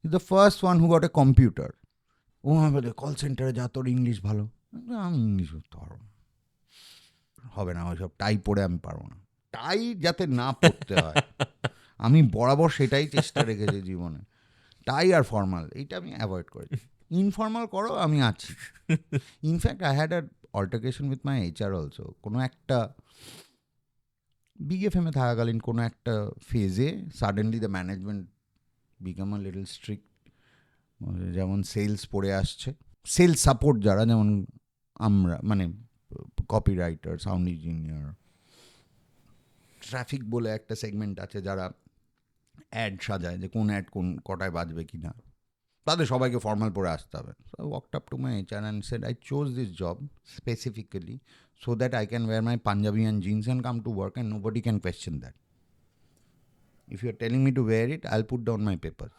the first one who got a computer. ও আমায় বলে কল সেন্টারে যা, তোর ইংলিশ ভালো। আমি ইংলিশ হবে না, ওইসব টাই পরে আমি পারবো না, টাই যাতে না পড়তে হয়। আমি বরাবর সেটাই চেষ্টা রেখেছি জীবনে, টাই আর ফর্মাল এইটা আমি অ্যাভয়েড করেছি। ইনফর্মাল করো, আমি আছি। In fact I had a altercation with my HR also. কোনো একটা বিএফএমে থাকাকালীন কোনো একটা ফেজে suddenly the management become a little strict. যেমন সেলস পড়ে আসছে, সেলস সাপোর্ট যারা, যেমন আমরা মানে কপিরাইটার, সাউন্ড ইঞ্জিনিয়ার, ট্রাফিক বলে একটা সেগমেন্ট আছে যারা অ্যাড সাজায় যে কোন অ্যাড কোন কটায় বাজবে কি না, তাদের সবাইকে ফর্মাল পরে আসতে হবে। So I walked up to my HR and said I chose this job specifically so that I can wear my Punjabi and jeans and come to work and nobody can question that. If you're telling me to wear it, I'll put down my papers.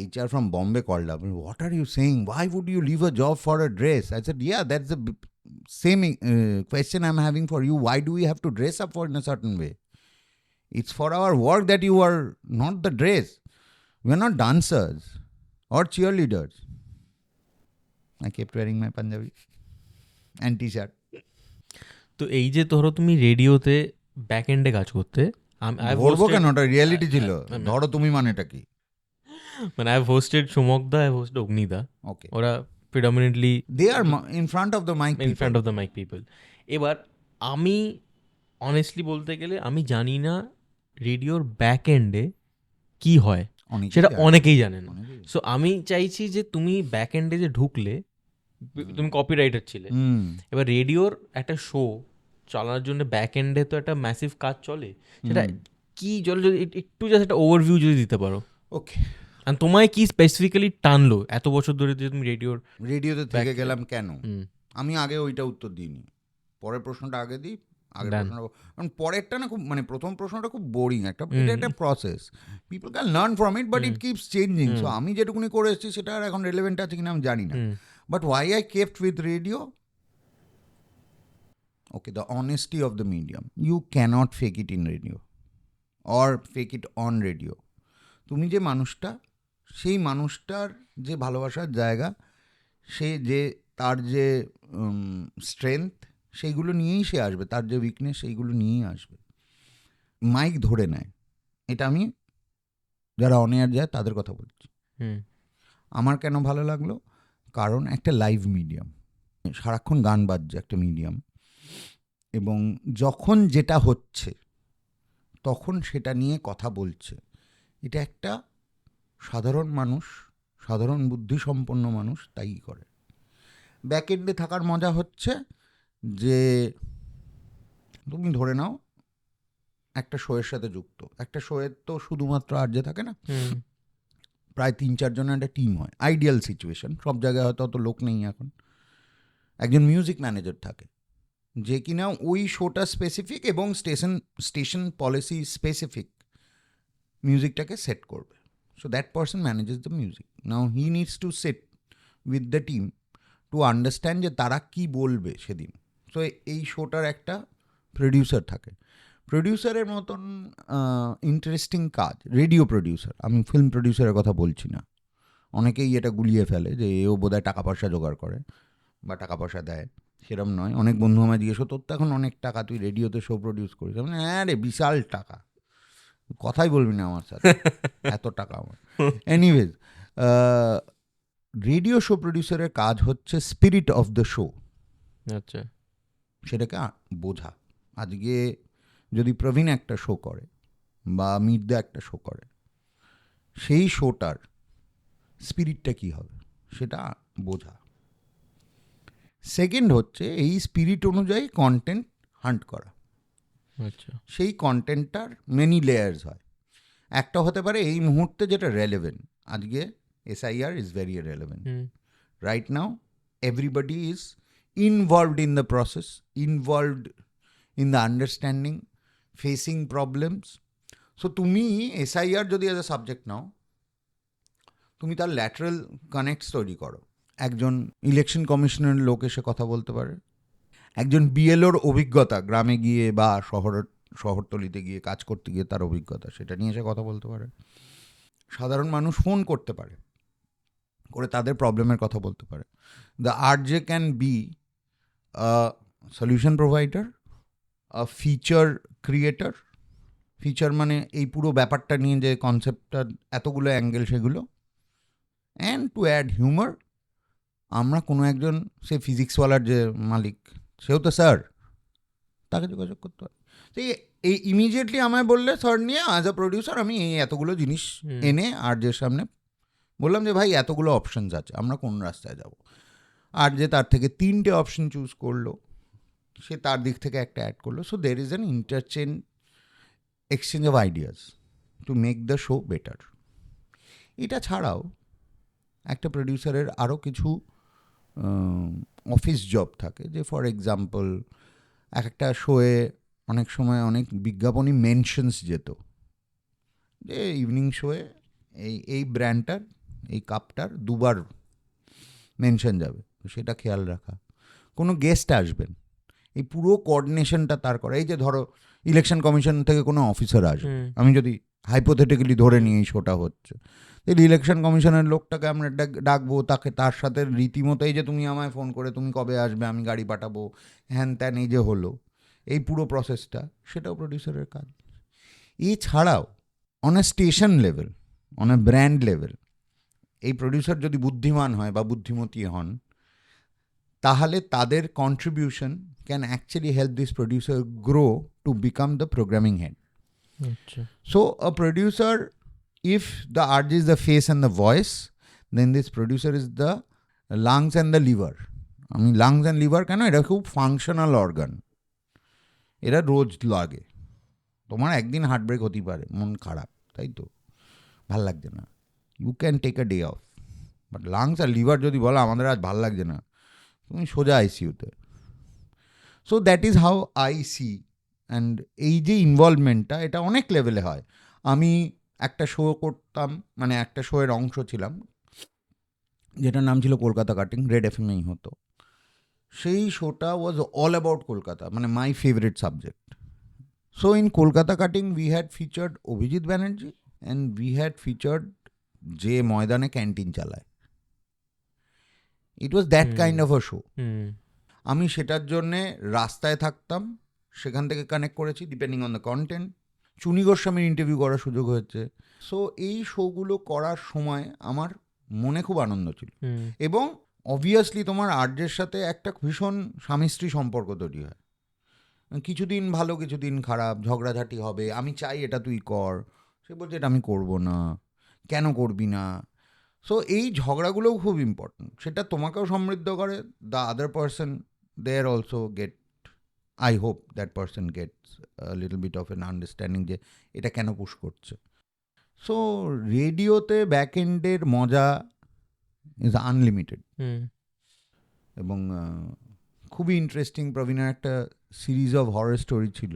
HR from Bombay called up. What are you saying? Why would you leave a job for a dress? I said, yeah, that's the same question I'm having for you. Why do we have to dress up for in a certain way? It's for our work that you are not the dress. We're not dancers or cheerleaders. I kept wearing my Punjabi and t-shirt. তো এই যে ধরো তুমি রেডিওতে back এন্ডে কাজ করতে, ধরবো কেন, ওটা রিয়েলিটি ছিল। ধরো তুমি মানেটা কি? মানে আই হ্যাভ হোস্টেড সুমকদা, আই হ্যাভ হোস্টেড অগ্নিদা, ওকে, ওরা predominantly they are in front of the mic, in front of the mic people. এবার আমি অনেস্টলি বলতে গেলে আমি জানি না রেডিওর ব্যাক এন্ডে কি হয়, সেটা অনেকেই জানে না। সো আমি চাইছি যে তুমি ব্যাক এন্ডে যে ঢুকলে, তুমি কপিরাইটার ছিলে, এবার রেডিওর একটা শো চালানোর জন্য ব্যাক এন্ডে তো একটা ম্যাসিভ কাজ চলে, সেটা কি চলে যদি একটু জাস্ট একটা ওভারভিউ যদি দিতে পারো। ওকে, আর তোমায় কি স্পেসিফিক্যালি টানলো এত বছর ধরে যে তুমি রেডিওতে থেকে গেলাম কেন? আমি আগে ওইটা উত্তর দিইনি, পরের প্রশ্নটা আগে দিই। আগের প্রশ্নটা, কারণ পরেরটা না খুব, মানে প্রথম প্রশ্নটা খুব বোরিং, এটা একটা process, people can learn from it but it keeps changing. So আমি যেটুকুনি করে এসেছি সেটা আর এখন রেলেভেন্ট আছে কিনা আমি জানি না। But why I kept with radio? Okay, the honesty of the medium. You cannot fake it in radio or fake it on radio. তুমি যে মানুষটা, সেই মানুষটার যে ভালোবাসার জায়গা, সে যে তার যে স্ট্রেংথ, সেইগুলো নিয়েই সে আসবে, তার যে উইকনেস সেইগুলো নিয়েই আসবে, মাইক ধরে নেয়। এটা আমি যারা অন এয়ার যায় তাদের কথা বলছি। আমার কেন ভালো লাগলো? কারণ একটা লাইভ মিডিয়াম, সারাক্ষণ গান বাজছে একটা মিডিয়াম, এবং যখন যেটা হচ্ছে তখন সেটা নিয়ে কথা বলছে। এটা একটা সাধারণ মানুষ, সাধারণ বুদ্ধিসম্পন্ন মানুষ তাই করে। ব্যাক এন্ডে থাকার মজা হচ্ছে যে তুমি ধরে নাও একটা শোয়ের সাথে যুক্ত, একটা শোয়ের তো শুধুমাত্র আরজে থাকে না, প্রায় 3-4 জনের একটা টিম হয়। আইডিয়াল সিচুয়েশন, সব জায়গায় হয়তো অত লোক নেই এখন। একজন মিউজিক ম্যানেজার থাকে যে কিনা ওই শোটা স্পেসিফিক এবং স্টেশন পলিসি স্পেসিফিক মিউজিকটাকে সেট করবে। So that person manages the music. Now he needs to sit with the team to understand যে তারা কী বলবে সেদিন। সো এই শোটার একটা প্রডিউসার থাকে। প্রডিউসারের মতন ইন্টারেস্টিং কাজ রেডিও প্রডিউসার, আমি ফিল্ম প্রডিউসারের কথা বলছি না। অনেকেই এটা গুলিয়ে ফেলে যে এও বোধহয় টাকা পয়সা জোগাড় করে বা টাকা পয়সা দেয়, সেরম নয়। অনেক বন্ধু আমায় জিজ্ঞেস, তোর তো এখন অনেক টাকা, তুই রেডিওতে শো প্রডিউস করিস? মানে হ্যাঁ রে, বিশাল টাকা, কথাই বলবি না আমার সাথে, এত টাকা আমার। এনিওয়েজ, রেডিও শো প্রডিউসারের কাজ হচ্ছে স্পিরিট অফ দ্য শো, আচ্ছা, সেটাকে বোঝা। আজকে যদি প্রবীণ একটা শো করে বা মির্দা একটা শো করে, সেই শোটার স্পিরিটটা কী হবে সেটা বোঝা। সেকেন্ড হচ্ছে এই স্পিরিট অনুযায়ী কন্টেন্ট হান্ট করা। আচ্ছা। সেই কন্টেন্টটার মেনি লেয়ার্স হয়। একটা হতে পারে এই মুহূর্তে যেটা রেলেভেন্ট, আজকে SIR is very relevant right now, everybody is involved in the process, involved in the understanding, facing problems. So তুমি SIR যদি অ্যাজ এ সাবজেক্ট নাও, তুমি তার ল্যাটারাল কানেক্টস তৈরি করো। একজন ইলেকশন কমিশনের লোক এসে কথা বলতে পারে, একজন BLOর অভিজ্ঞতা গ্রামে গিয়ে বা শহরতলিতে গিয়ে কাজ করতে গিয়ে তার অভিজ্ঞতা সেটা নিয়ে এসে কথা বলতে পারে। সাধারণ মানুষ ফোন করতে পারে, করে তাদের প্রবলেমের কথা বলতে পারে। The RJ can be a solution provider, a feature creator. Feature মানে এই পুরো ব্যাপারটা নিয়ে যে কনসেপ্টটা এতগুলো অ্যাঙ্গেল সেগুলো, অ্যান্ড টু অ্যাড হিউমার আমরা কোনো একজন, সে ফিজিক্সওয়ালার যে মালিক সেও তো স্যার, তাকে যোগাযোগ করতে হয়। তো এই ইমিডিয়েটলি আমায় বললে স্যার নিয়ে অ্যাজ আ প্রডিউসার আমি এই এতগুলো জিনিস এনে RJর সামনে বললাম যে ভাই এতগুলো অপশানস আছে, আমরা কোন রাস্তায় যাব। RJ তার থেকে 3টে অপশন চুজ করলো, সে তার দিক থেকে একটা অ্যাড করলো। So there is an interchange, exchange of ideas to make the show better. এটা ছাড়াও একটা প্রডিউসারের আরও কিছু অফিস জব থাকে, যে ফর এক্সাম্পল একটা শোয়ে অনেক সময় অনেক বিজ্ঞাপনী মেনশনস যেত, যে ইভিনিং শোয়ে এই ব্র্যান্ডটার এই কাপটার 2বার মেনশন যাবে, তো সেটা খেয়াল রাখা। কোনো গেস্ট আসবেন, এই পুরো কোঅর্ডিনেশনটা তার করা। এই যে ধরো ইলেকশন কমিশন থেকে কোনো অফিসার আসবে, আমি যদি হাইপোথেটিক্যালি ধরে নিই এই শোটা হচ্ছে, তাহলে ইলেকশন কমিশনের লোকটাকে আমরা ডাকবো, তাকে তার সাথে রীতিমতো এই যে তুমি আমায় ফোন করে তুমি কবে আসবে, আমি গাড়ি পাঠাবো, হ্যান ত্যান, এই যে হলো এই পুরো প্রসেসটা, সেটাও প্রডিউসারের কাজ। এছাড়াও on a station level, on a brand level, এই প্রডিউসার যদি বুদ্ধিমান হয় বা বুদ্ধিমতী হন, তাহলে তাদের contribution can actually help this producer grow to become the programming head. আচ্ছা। So a producer, if the RJ is the face and the voice, then this producer is the lungs and the liver. I mean lungs and liver কেন, এটা খুব functional organ, এরা রোজ লাগে। তোমার একদিন heart break হতেই পারে, মন খারাপ, তাই তো, ভাল লাগছে না, you can take a day off. But lungs আর লিভার যদি বলো আমাদের আজ ভাল লাগছে না, তুমি সোজা ICUতে। So that is how I see. And এই যে ইনভলভমেন্টটা, এটা অনেক লেভেলে হয়। আমি একটা শো করতাম, মানে একটা শোয়ের অংশ ছিলাম, যেটার নাম ছিল কলকাতা কাটিং, রেড FM-এই হতো। সেই শোটা ওয়াজ অল অ্যাবাউট কলকাতা, মানে my favourite subject. So in Kolkata cutting we had featured Abhijit Banerjee and we had featured যে ময়দানে ক্যান্টিন চালায়। It was that kind of a show. আমি সেটার জন্যে রাস্তায় থাকতাম, সেখান থেকে কানেক্ট করেছি depending on the content. Chuni গোস্বামীর ইন্টারভিউ করার সুযোগ হয়েছে। সো এই শোগুলো করার সময় আমার মনে খুব আনন্দ ছিল। এবং অবভিয়াসলি তোমার RJর সাথে একটা ভীষণ স্বামী স্ত্রী সম্পর্ক তৈরি হয়। কিছুদিন ভালো, কিছুদিন খারাপ, ঝগড়াঝাটি হবে, আমি চাই এটা তুই কর, সে বলছে এটা আমি করবো না, কেন করবি না। সো এই ঝগড়াগুলোও খুব ইম্পর্টেন্ট, সেটা তোমাকেও সমৃদ্ধ করে, the other person there also get, I hope that person gets a little bit of an understanding যে এটা কেন পুশ করছে। সো রেডিওতে ব্যাক এন্ডের মজা ইজ আনলিমিটেড। এবং খুবই ইন্টারেস্টিং, প্রবীণের একটা সিরিজ অফ হরর স্টোরি ছিল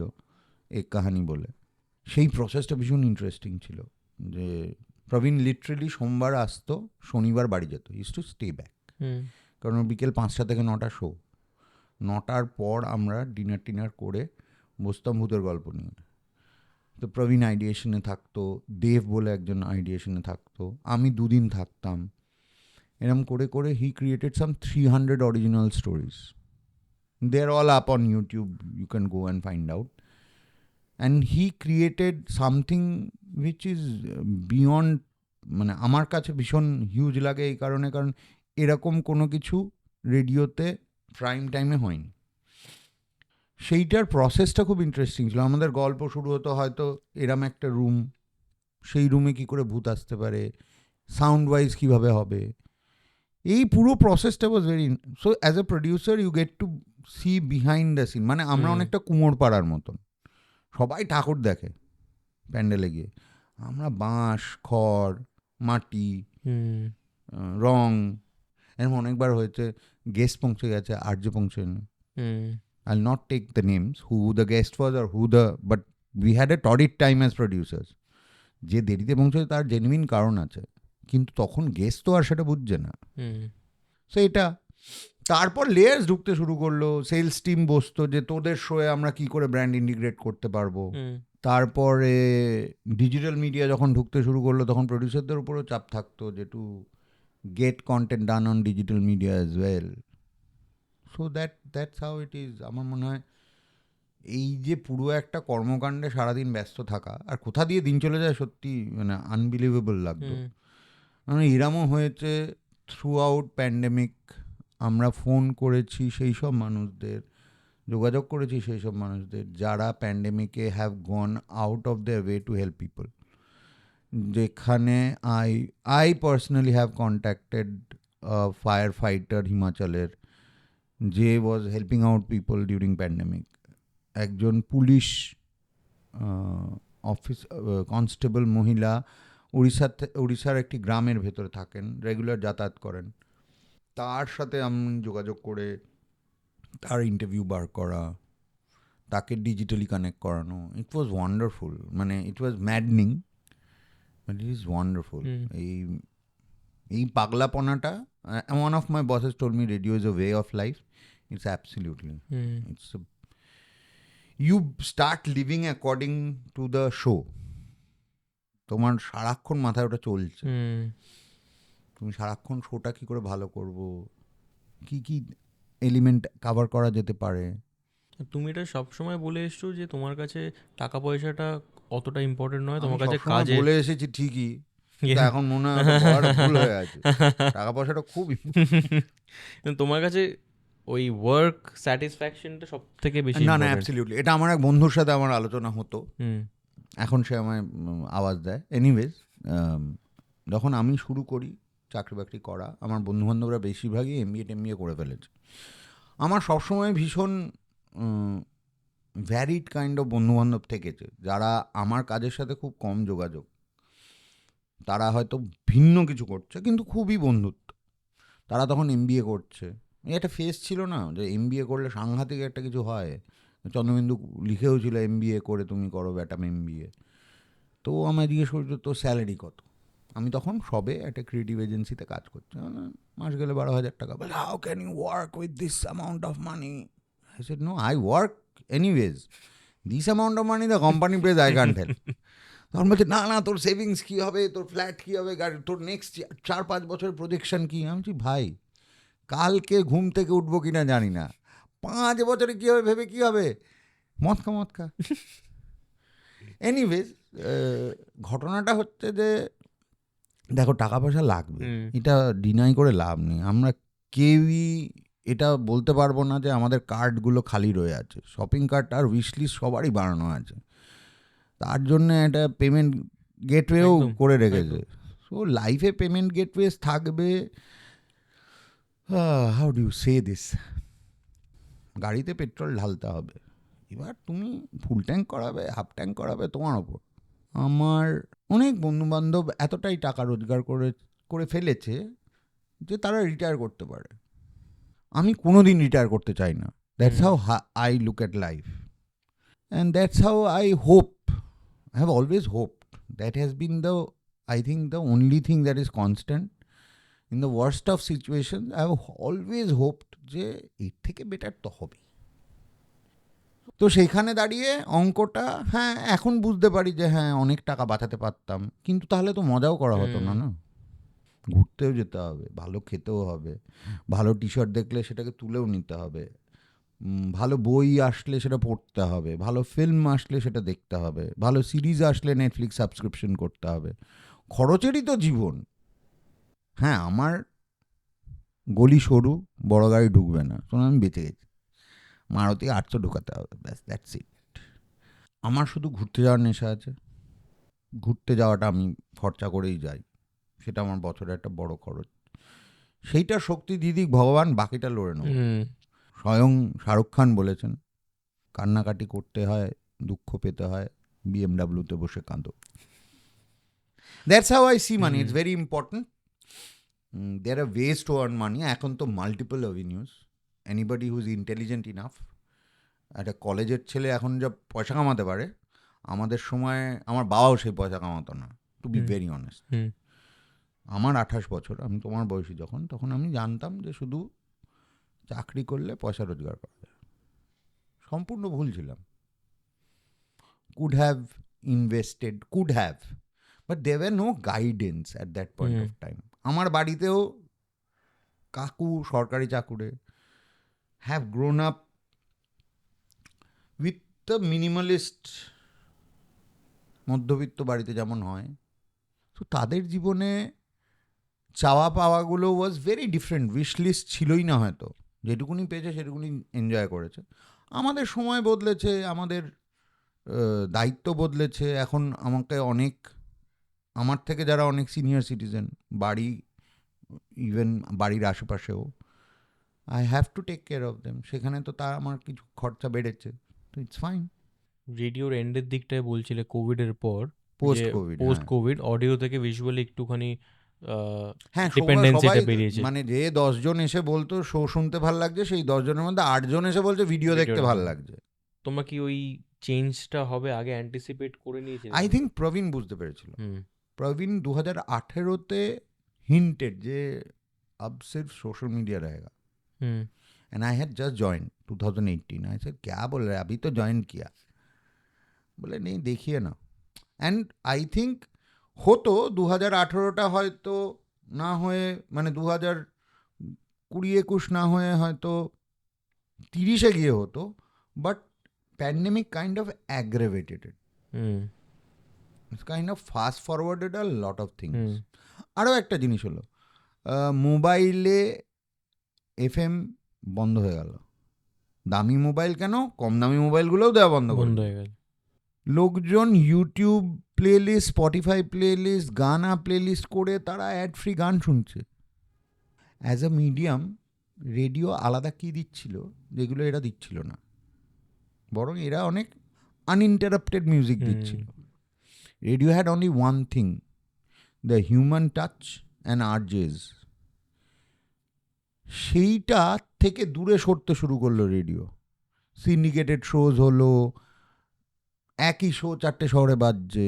এক কাহানি বলে, সেই প্রসেসটা ভীষণ ইন্টারেস্টিং ছিল। যে প্রবীণ লিটারেলি সোমবার আসতো, শনিবার বাড়ি যেত, ইজ টু স্টে ব্যাক, কারণ বিকেল 5টা থেকে 9টা শো। 9টার পর আমরা ডিনার করে বসতাম ভূতের গল্প নিয়ে। তো প্রবীণ আইডিয়েশনে থাকতো, দেব বলে একজন আইডিয়েশনে থাকতো, আমি 2 দিন থাকতাম। এরম করে করে he created some 300 original stories. They are all up on YouTube, you can go and find out. And he created something which is beyond, মানে আমার কাছে ভীষণ হিউজ লাগে এই কারণে, কারণ এরকম কোনো কিছু রেডিওতে প্রাইম টাইমে হয়নি। সেইটার প্রসেসটা খুব ইন্টারেস্টিং ছিল। আমাদের গল্প শুরু হতো হয়তো এরম একটা রুম, সেই রুমে কি করে ভূত আসতে পারে, সাউন্ড ওয়াইজ কীভাবে হবে, এই পুরো প্রসেসটা was very, so as a producer you get to see behind the scene. মানে আমরা অনেকটা কুমোর পাড়ার মতন, সবাই ঠাকুর দেখে প্যান্ডেলে গিয়ে, আমরা বাঁশ, খড়, মাটি, রং, এরকম অনেকবার হয়েছে গেস্ট পৌঁছে গেছে, আর্য পৌঁছেনি। I'll not take the names, who the guest was or who the, but we had a torrid time as producers. যে দেরিতে পৌঁছেছে তার জেনুইন কারণ আছে, কিন্তু তখন গেস্ট তো আর সেটা বুঝছে না। সো এটা, তারপর লেয়ার্স ঢুকতে শুরু করলো, সেলস টিম বসতো যে তোদের শোয়ে আমরা কি করে ব্র্যান্ড ইন্টিগ্রেট করতে পারবো। তারপরে ডিজিটাল মিডিয়া যখন ঢুকতে শুরু করলো তখন প্রডিউসারদের উপরও চাপ থাকতো যে to get content done on digital media as well. So that's how it is. আমার মনে হয় এই যে পুরো একটা কর্মকাণ্ডে সারাদিন ব্যস্ত থাকা, আর কোথা দিয়ে দিন চলে যায় সত্যি মানে আনবিলিভেবল লাগতো। মানে এরমও হয়েছে থ্রু আউট প্যান্ডেমিক আমরা ফোন করেছি সেই সব মানুষদের, যোগাযোগ করেছি সেই সব মানুষদের যারা প্যান্ডেমিকে have gone out of their way to help people. যেখানে I personally have contacted fire fighter হিমাচলের, যে was helping out people during pandemic. একজন পুলিশ অফিস কনস্টেবল মহিলা উড়িষ্যার একটি গ্রামের ভেতরে থাকেন, রেগুলার যাতায়াত করেন, তার সাথে আমি যোগাযোগ করে তার ইন্টারভিউ বার করা, তাকে ডিজিটালি কানেক্ট করানো। ইট ওয়াজ ওয়ান্ডারফুল, মানে it was maddening but it is wonderful. এই পাগলাপনাটা, one of my bosses told me radio is a way of life. It's absolutely, it's you start living according to the show. তোমার সারাক্ষণ মাথায় ওটা চলছে, তুমি সারাক্ষণ শোটা কী করে ভালো করবো, কি কি এলিমেন্ট কভার করা যেতে পারে। তুমি এটা সবসময় বলে এসছো যে তোমার কাছে টাকা পয়সাটা অতটা ইম্পর্টেন্ট নয়, তোমার আমি কাছে সবসময় কাজে বলে এসেছি ঠিকই, কিন্তু এখন মনে হয় ওটা বলাটা ভুল হয়ে আছে। টাকা পয়সাটা খুব তোমার কাছে ওই ওয়ার্ক স্যাটিসফ্যাকশনটা সব থেকে বেশি না না important। অ্যাবসলিউটলি। এটা আমার এক বন্ধুর সাথে আমার আলোচনা হতো, এখন সে আমায় আওয়াজ দেয়। এনিওয়েজ, যখন আমি শুরু করি চাকরি বাকরি করা, আমার বন্ধুবান্ধবরা বেশিরভাগই এমবিএ করে ফেলেছে। আমার সবসময় ভীষণ ভ্যারিড কাইন্ড অফ বন্ধুবান্ধব থেকেছে, যারা আমার কাজের সাথে খুব কম যোগাযোগ, তারা হয়তো ভিন্ন কিছু করছে কিন্তু খুবই বন্ধুত্ব। তারা তখন এমবিএ করছে, একটা ফেস ছিল না যে এমবিএ করলে সাংঘাতিক একটা কিছু হয়। চন্দ্রবিন্দু লিখেও ছিল এমবিএ করে তুমি করো ব্যাটাম এমবিএ। তো আমায় জিজ্ঞেস করছো তোর স্যালারি কত। আমি তখন সবে একটা ক্রিয়েটিভ এজেন্সিতে কাজ করছি, মাস গেলে 12,000 টাকা। বলে how can you work with this amount of money? I said no, I work anyways, this amount of money the company page, I can't help. তখন বলছে না না তোর সেভিংস কী হবে, তোর ফ্ল্যাট কী হবে, তোর নেক্সট 4-5 বছরের প্রজেকশন কী। আমি বলছি ভাই কালকে ঘুম থেকে উঠবো কিনা জানি না, 5 বছরে কী হবে ভেবে কী হবে, মদ খা। এনিওয়েজ, ঘটনাটা হচ্ছে যে দেখো টাকা পয়সা লাগবে, এটা ডিনাই করে লাভ নেই। আমরা কেউই এটা বলতে পারবো না যে আমাদের কার্ডগুলো খালি রয়ে আছে। শপিং কার্ট আর উইশলিস্ট সবারই বানানো আছে, তার জন্য একটা পেমেন্ট গেটওয়েও করে রেখেছে। সো লাইফে পেমেন্ট গেটওয়েজ থাকবে। How do you say this, গাড়িতে পেট্রোল ঢালতে হবে, এবার তুমি ফুল ট্যাঙ্ক করাবে হাফ ট্যাঙ্ক করাবে তোমার ওপর। আমার অনেক বন্ধুবান্ধব এতটাই টাকা রোজগার করে ফেলেছে যে তারা রিটায়ার করতে পারে। আমি কোনো দিন রিটায়ার করতে চাই না। That's how I look at life and that's how I hope, I have always hoped. That has been I think the only thing that is constant. In the worst of situations, I have always hoped যে এর থেকে better তো হবে। তো সেইখানে দাঁড়িয়ে অঙ্কটা, হ্যাঁ এখন বুঝতে পারি যে হ্যাঁ অনেক টাকা বাঁচাতে পারতাম, কিন্তু তাহলে তো মজাও করা হতো না। ঘুরতেও যেতে হবে, ভালো খেতেও হবে, ভালো টি শার্ট দেখলে সেটাকে তুলেও নিতে হবে, ভালো বই আসলে সেটা পড়তে হবে, ভালো ফিল্ম আসলে সেটা দেখতে হবে, ভালো সিরিজ আসলে নেটফ্লিক্স সাবস্ক্রিপশন করতে হবে। খরচেরই তো জীবন। হ্যাঁ আমার গলি সরু, বড় গাড়ি ঢুকবে না, শোনো আমি বেঁচে গেছি, মারুতি 800 ঢুকাতে হবে, ব্যাস দ্যাটস ইট। আমার শুধু ঘুরতে যাওয়ার নেশা আছে, ঘুরতে যাওয়াটা আমি খরচা করেই যাই, সেটা আমার বছরে একটা বড় খরচ। সেইটা শক্তি দিদি ভগবান, বাকিটা লড়ে নেব। স্বয়ং শাহরুখ খান বলেছেন, কান্নাকাটি করতে হয়, দুঃখ পেতে হয়, বিএমডাব্লিউতে বসে কাঁদো। That's how I see money, it's very important. There are ways to earn money. এখন তো multiple avenues, anybody who's intelligent enough. একটা কলেজের ছেলে এখন যা পয়সা কামাতে পারে, আমাদের সময় আমার বাবাও সেই পয়সা কামাতো না, টু বি ভেরি অনেস্ট। আমার 28 বছর, আমি তোমার বয়সী যখন, তখন আমি জানতাম যে শুধু চাকরি করলে পয়সা রোজগার করা যায়। সম্পূর্ণ ভুল ছিলাম। Could have invested, could have, but there were no guidance at that point of time. আমার বাড়িতেও কাকু সরকারি চাকুরে, have grown up with the minimalist, মধ্যবিত্ত বাড়িতে যেমন হয়, তো তাদের জীবনে চাওয়া পাওয়াগুলো was very different. Wish list ছিলই না হয়তো, যেটুকুনি পেয়েছে সেটুকুনি এনজয় করেছে। আমাদের সময় বদলেছে, আমাদের দায়িত্ব বদলেছে। এখন আমাকে অনেক, আমার থেকে যারা অনেক সিনিয়র সিটিজেন, বাড়ি, ইভেন বাড়ির আশেপাশেও, I have to take care of them. সেখানে তো তার আমার কিছু খরচা বেড়েছে, তো ইটস ফাইন। রেডিওর এন্ডের দিকটায় বলছিলে কোভিডের পর, post Covid, post Covid audio থেকে ভিজুয়ালি একটুখানি হ্যাঁ, ডিপেন্ডেন্সিটা সবাই বেরিয়েছে। মানে যে 10 জন এসে বলতো শো শুনতে ভাল লাগছে, সেই 10 জনের মধ্যে 8 জন এসে বলছে ভিডিও দেখতে ভাল লাগছে। তোমরা কি ওই চেঞ্জটা হবে আগে অ্যান্টিসিপেট করে নিয়েছিলে? আই থিঙ্ক প্রবীণ বুঝতে পেরেছিল। প্রবীণ 2018-তে হিন্টেড যে अब सिर्फ सोशल मीडिया रहेगा, and I had just join 2018। I said क्या बोल रहे हैं, अभी तो ज्वाइन किया। बोले नहीं देखिए ना। एंड आई थिंक হতো 2018টা হয়তো না হয়ে, মানে 2020-21 না হয়ে হয়তো 30-এ গিয়ে হতো, but pandemic kind of অ্যাগ্রেভেটেড it. It's kind of fast forwarded a lot of things. আরও একটা জিনিস হলো, মোবাইলে এফএম বন্ধ হয়ে গেল। দামি মোবাইল কেন, কম দামি মোবাইলগুলোও দেওয়া বন্ধ হয়ে গেল। লোকজন ইউটিউব প্লেলিস্ট, স্পটিফাই প্লেলিস্ট, গানা প্লেলিস্ট করে তারা অ্যাড ফ্রি গান শুনছে। অ্যাজ আ মিডিয়াম রেডিও আলাদা কী দিচ্ছিল যেগুলো এরা দিচ্ছিল না, বরং এরা অনেক আনইন্টারাপ্টেড মিউজিক দিচ্ছিল। Radio had only one thing, the human touch and RJs. সেইটা থেকে দূরে সরতে শুরু করলো রেডিও। সিন্ডিকেটেড শোজ হলো, একই শো 4টে শহরে বাজছে,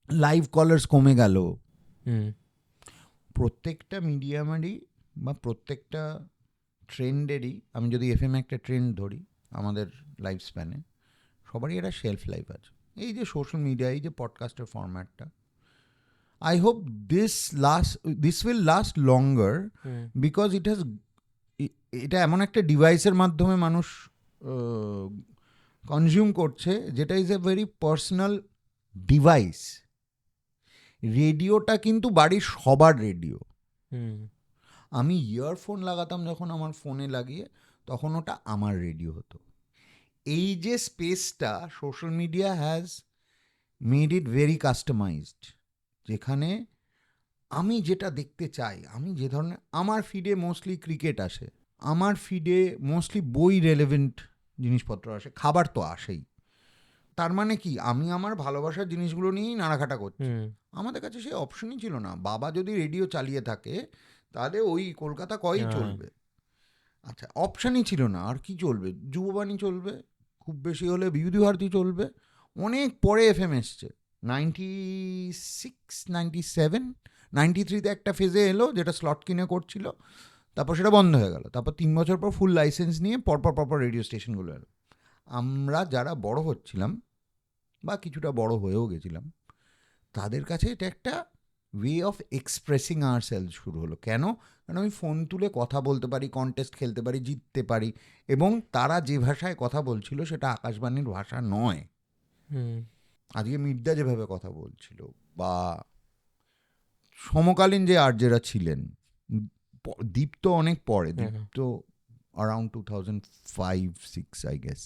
লাইভ কলার্স কমে গেল। প্রত্যেকটা মিডিয়ামেরই বা প্রত্যেকটা ট্রেন্ডেরই, আমি যদি এফএম একটা ট্রেন্ড ধরি আমাদের লাইফ স্প্যানে, সবারই একটা শেলফ লাইফ আছে। এই যে সোশ্যাল মিডিয়া, এই যে পডকাস্টের ফরম্যাটটা, I hope this will last longer because এটা এমন একটা ডিভাইসের মাধ্যমে মানুষ কনজিউম করছে যেটা is a very personal device. রেডিওটা কিন্তু বাড়ির সবার রেডিও। আমি ইয়ারফোন লাগাতাম যখন আমার ফোনে লাগিয়ে, তখন ওটা আমার রেডিও হতো। এই যে স্পেসটা social media has made it very customised, যেখানে আমি যেটা দেখতে চাই, আমি যে ধরনের, আমার ফিডে মোস্টলি ক্রিকেট আসে, আমার ফিডে মোস্টলি বই রেলেভেন্ট জিনিসপত্র আসে, খাবার তো আসেই। তার মানে কি, আমি আমার ভালোবাসার জিনিসগুলো নিয়েই নাড়াঘাটা করছি। আমাদের কাছে সেই অপশনই ছিল না। বাবা যদি রেডিও চালিয়ে থাকে তাহলে ওই কলকাতা কয়ই চলবে। আচ্ছা, অপশানই ছিল না। আর কি চলবে? যুববাণী চলবে, খুব বেশি হলে বিভূতি ভারতী চলবে। অনেক পরে এফএম এসছে, 96, 97, 93-তে একটা ফেজে এলো যেটা স্লট কিনে করছিল, তারপর সেটা বন্ধ হয়ে গেল। তারপর 3 বছর পর ফুল লাইসেন্স নিয়ে পরপর রেডিও স্টেশনগুলো এলো। আমরা যারা বড় হচ্ছিলাম বা কিছুটা বড় হয়েও গেছিলাম, তাদের কাছে এটা একটা way of expressing ourselves শুরু হলো। কেন? কারণ আমি ফোন তুলে কথা বলতে পারি, কন্টেস্ট খেলতে পারি, জিততে পারি, এবং তারা যে ভাষায় কথা বলছিল সেটা আকাশবাণীর ভাষা নয়। আজকে মির্দা যেভাবে কথা বলছিল, বা সমকালীন যে আর্যেরা ছিলেন, দীপ্ত অনেক পরে, দীপ্ত অ্যারাউন্ড 2005-06 আই গেস।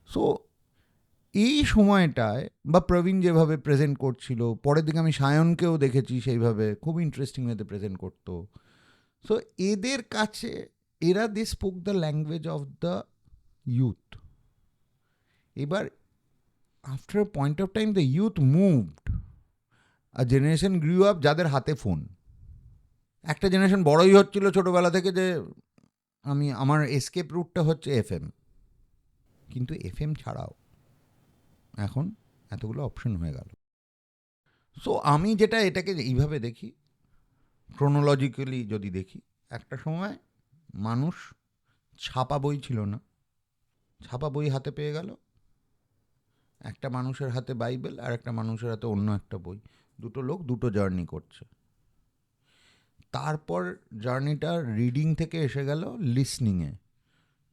সো এই সময়টায় বা প্রবীণ যেভাবে প্রেজেন্ট করছিল, পরের দিকে আমি সায়নকেও দেখেছি সেইভাবে খুব ইন্টারেস্টিং ওয়েতে প্রেজেন্ট করতো। সো এদের কাছে এরা they spoke the language of the youth. এবার after a point of time the youth moved, a generation grew up যাদের হাতে ফোন। একটা জেনারেশন বড়ই হচ্ছিল ছোটোবেলা থেকে যে আমার এসকেপ রুটটা হচ্ছে এফএম, কিন্তু এফএম ছাড়াও এখন এতগুলো অপশন হয়ে গেল। সো আমি যেটা এটাকে এইভাবে দেখি, ক্রোনোলজিক্যালি যদি দেখি, একটা সময় মানুষ ছাপা বই ছিল না, ছাপা বই হাতে পেয়ে গেল, একটা মানুষের হাতে বাইবেল আর একটা মানুষের হাতে অন্য একটা বই, দুটো লোক দুটো জার্নি করছে। তারপর জার্নিটা রিডিং থেকে এসে গেল লিসনিংয়ে,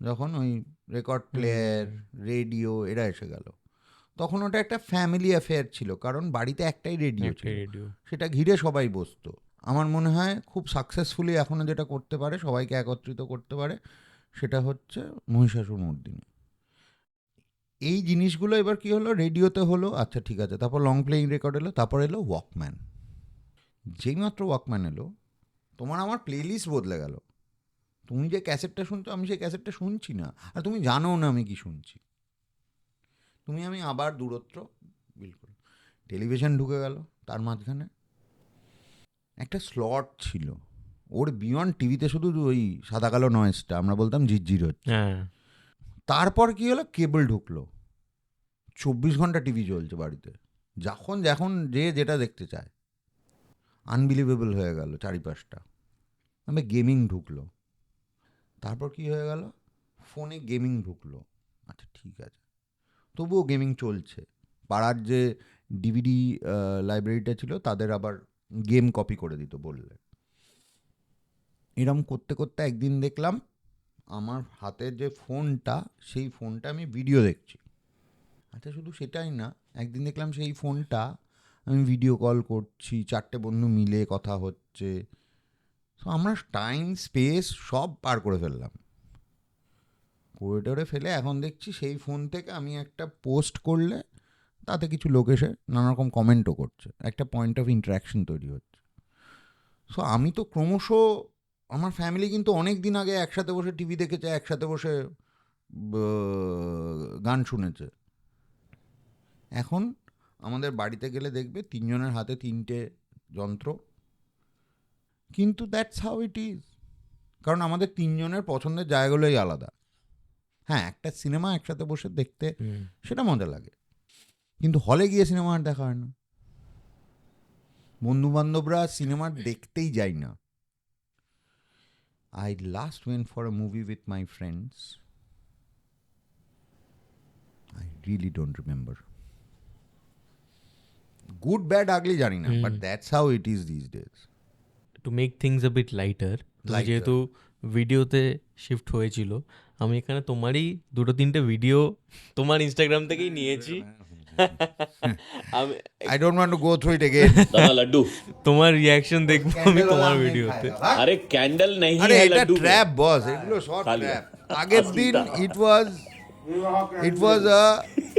যখন ওই রেকর্ড প্লেয়ার, রেডিও এরা এসে গেল। তখন ওটা একটা ফ্যামিলি অ্যাফেয়ার ছিল, কারণ বাড়িতে একটাই রেডিও ছিল, সেটা ঘিরে সবাই বসতো। আমার মনে হয় খুব সাকসেসফুলি এখনও যেটা করতে পারে, সবাইকে একত্রিত করতে পারে, সেটা হচ্ছে মহিষাসুরমর্দিনী। এই জিনিসগুলো এবার কি হলো, রেডিওতে হলো, আচ্ছা ঠিক আছে, তারপর লং প্লেইং রেকর্ড এলো, তারপর এলো ওয়াকম্যান। যেই মাত্র ওয়াকম্যান এলো, তোমার আমার প্লেলিস্ট বদলে গেল। তুমি যে ক্যাসেটটা শুনছো, আমি সেই ক্যাসেটটা শুনছি না, আর তুমি জানো না আমি কি শুনছি। আমি আবার দূরত্ব বিলকুল। টেলিভিশন ঢুকে গেল, তার মাঝখানে একটা স্লট ছিল, ওর বিয়ন্ড টিভিতে শুধু ওই সাদা কালো নয়েজটা, আমরা বলতাম ঝিরঝির হচ্ছে। তারপর কি হলো, কেবল ঢুকলো, 24 ঘন্টা টিভি চলছে বাড়িতে, যখন যে যেটা দেখতে চায়। আনবিলিভেবল হয়ে গেল চারিপাশটা। আমি গেমিং ঢুকলো, তারপর কি হয়ে গেল, ফোনে গেমিং ঢুকলো, আচ্ছা ঠিক আছে, তবুও গেমিং চলছে। পাড়ার যে ডিভিডি লাইব্রেরিটা ছিল, তাদের আবার গেম কপি করে দিত বললে। এরম করতে করতে একদিন দেখলাম আমার হাতের যে ফোনটা, সেই ফোনটা আমি ভিডিও দেখছি। আচ্ছা শুধু সেটাই না, একদিন দেখলাম সেই ফোনটা আমি ভিডিও কল করছি, 4টে বন্ধু মিলে কথা হচ্ছে। তো আমরা টাইম স্পেস সব পার করে ফেললাম, করিডোরে ফেলে এখন দেখছি সেই ফোন থেকে আমি একটা পোস্ট করলে তাতে কিছু লোক এসে নানা রকম কমেন্টও করছে, একটা পয়েন্ট অফ ইন্টারাকশন তৈরি হচ্ছে। সো আমি তো ক্রমশ, আমার ফ্যামিলি কিন্তু অনেক দিন আগে একসাথে বসে টিভি দেখেছে, একসাথে বসে গান শুনেছে। এখন আমাদের বাড়িতে গেলে দেখবে 3 জনের হাতে 3টে যন্ত্র, কিন্তু দ্যাটস হাউ ইট ইজ, কারণ আমাদের 3 জনের পছন্দের জায়গাগুলোই আলাদা। হ্যাঁ, একটা সিনেমা একসাথে বসে দেখতে সেটা মজা লাগে, কিন্তু হলে গিয়ে সিনেমা আর দেখা হয় না, বন্ধু বান্ধবরা সিনেমা দেখতেই যায় না। I last went for a movie with my friends. I really don't remember. Good, bad, ugly জানি না, but that's how it is these days. To make things a bit lighter, যেহেতু ভিডিওতে শিফট হয়েছিল, আমি এখানে তোমারই 2-3টে ভিডিও তোমার Instagram থেকেই নিয়েছি। I don't want to go through it again. दादा लड्डू তোমার রিয়াকশন দেখবো আমি তোমার ভিডিওতে। अरे कैंडल नहीं আরে है এটা लड्डू ট্র্যাপ বস, এগুলো সব খা লিয়া। ট্র্যাপ। আগের দিন it was a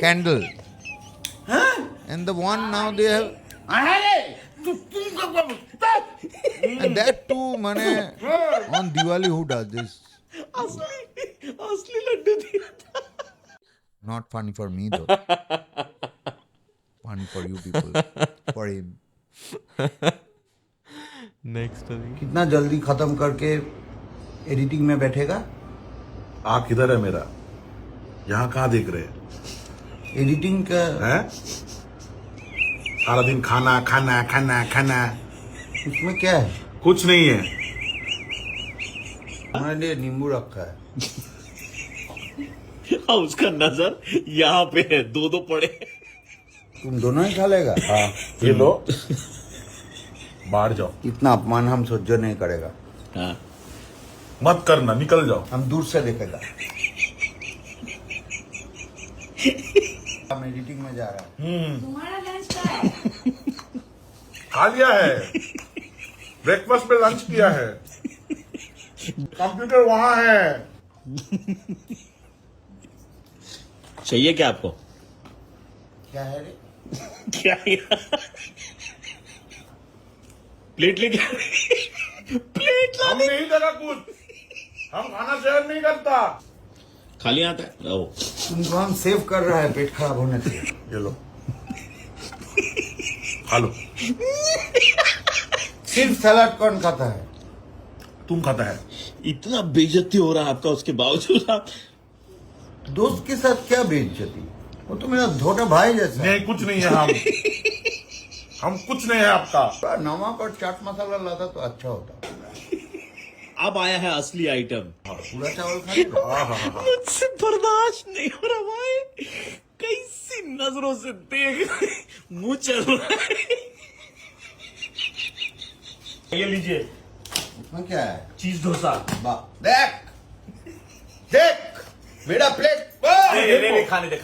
candle, and the one now they have, and that too মানে on Diwali who does this? असली लड्डू दिया था। Not funny for me though. Funny for you people, for him. Next कितना जल्दी खत्म करके एडिटिंग में बैठेगा? आँख इधर है मेरा, यहाँ कहाँ देख रहे एडिटिंग का हैं? सारा दिन खाना खाना खाना खाना, उसमें क्या है? कुछ नहीं है। हमारे लिए नींबू रखा है। हाँ, उसका नजर यहाँ पे है, दो पड़े। तुम दोनों ही खा लेगा? हाँ ये लो, बाहर जाओ, इतना अपमान हम सह्य नहीं करेगा, हाँ मत करना, निकल जाओ। हम दूर से देखेगा। हम एडिटिंग में जा रहा है। तुम्हारा लंच का है। खा लिया है, ब्रेकफास्ट पे लंच किया है, कंप्यूटर वहाँ है। चाहिए क्या आपको? क्या है रे? क्या यार प्लेट लेके प्लेट हम नहीं देगा कुछ, हम खाना शेयर नहीं करता। खाली आता है ओ तुमको हम सेव कर रहा है पेट खराब होने से। ये लो, खा लो। सिर्फ सलाद कौन खाता है? तुम खाता है? इतना बेइज्जती हो रहा है आपका, उसके बावजूद आप दोस्त के साथ क्या बेइज्जती? वो तो मेरा छोटा भाई जैसा है। नहीं, कुछ नहीं है। हम कुछ नहीं है आपका। थोड़ा नमक और चाट मसाला लाता तो अच्छा होता। अब आया है असली आइटम। पूरा चावल खा लो। मुझसे बर्दाश्त नहीं हो रहा भाई, कैसी नजरों से देख मुंह चल रहा है। ये लीजिए इसमें क्या है? चीज डोसा। वाह, देख देख मेरा प्लेट। खाने दे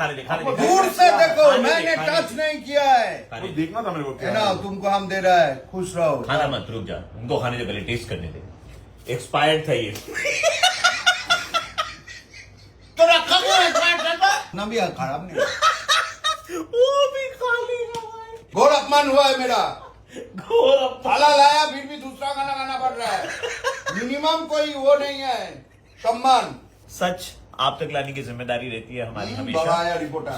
दूर से देखो, मैंने टच नहीं किया है। वो देखना था मेरे को है क्या ना, है। तुमको हम दे रहा है, खुश रहो। खाना मत, रुक जा, उनको खाने दे, पहले टेस्ट करने दे। एक्सपायर्ड था ये। तो रखा क्यों है? ना भी खराब नहीं। वो भी खाली है भाई। घोर अपमान हुआ है मेरा। घोर अपमान। थाला लाया फिर भी दूसरा खाना खाना पड़ रहा है। मिनिमम कोई वो नहीं है सम्मान। सच आप तक लाने की जिम्मेदारी रहती है हमारी हमेशा। बड़ाया रिपोर्टर।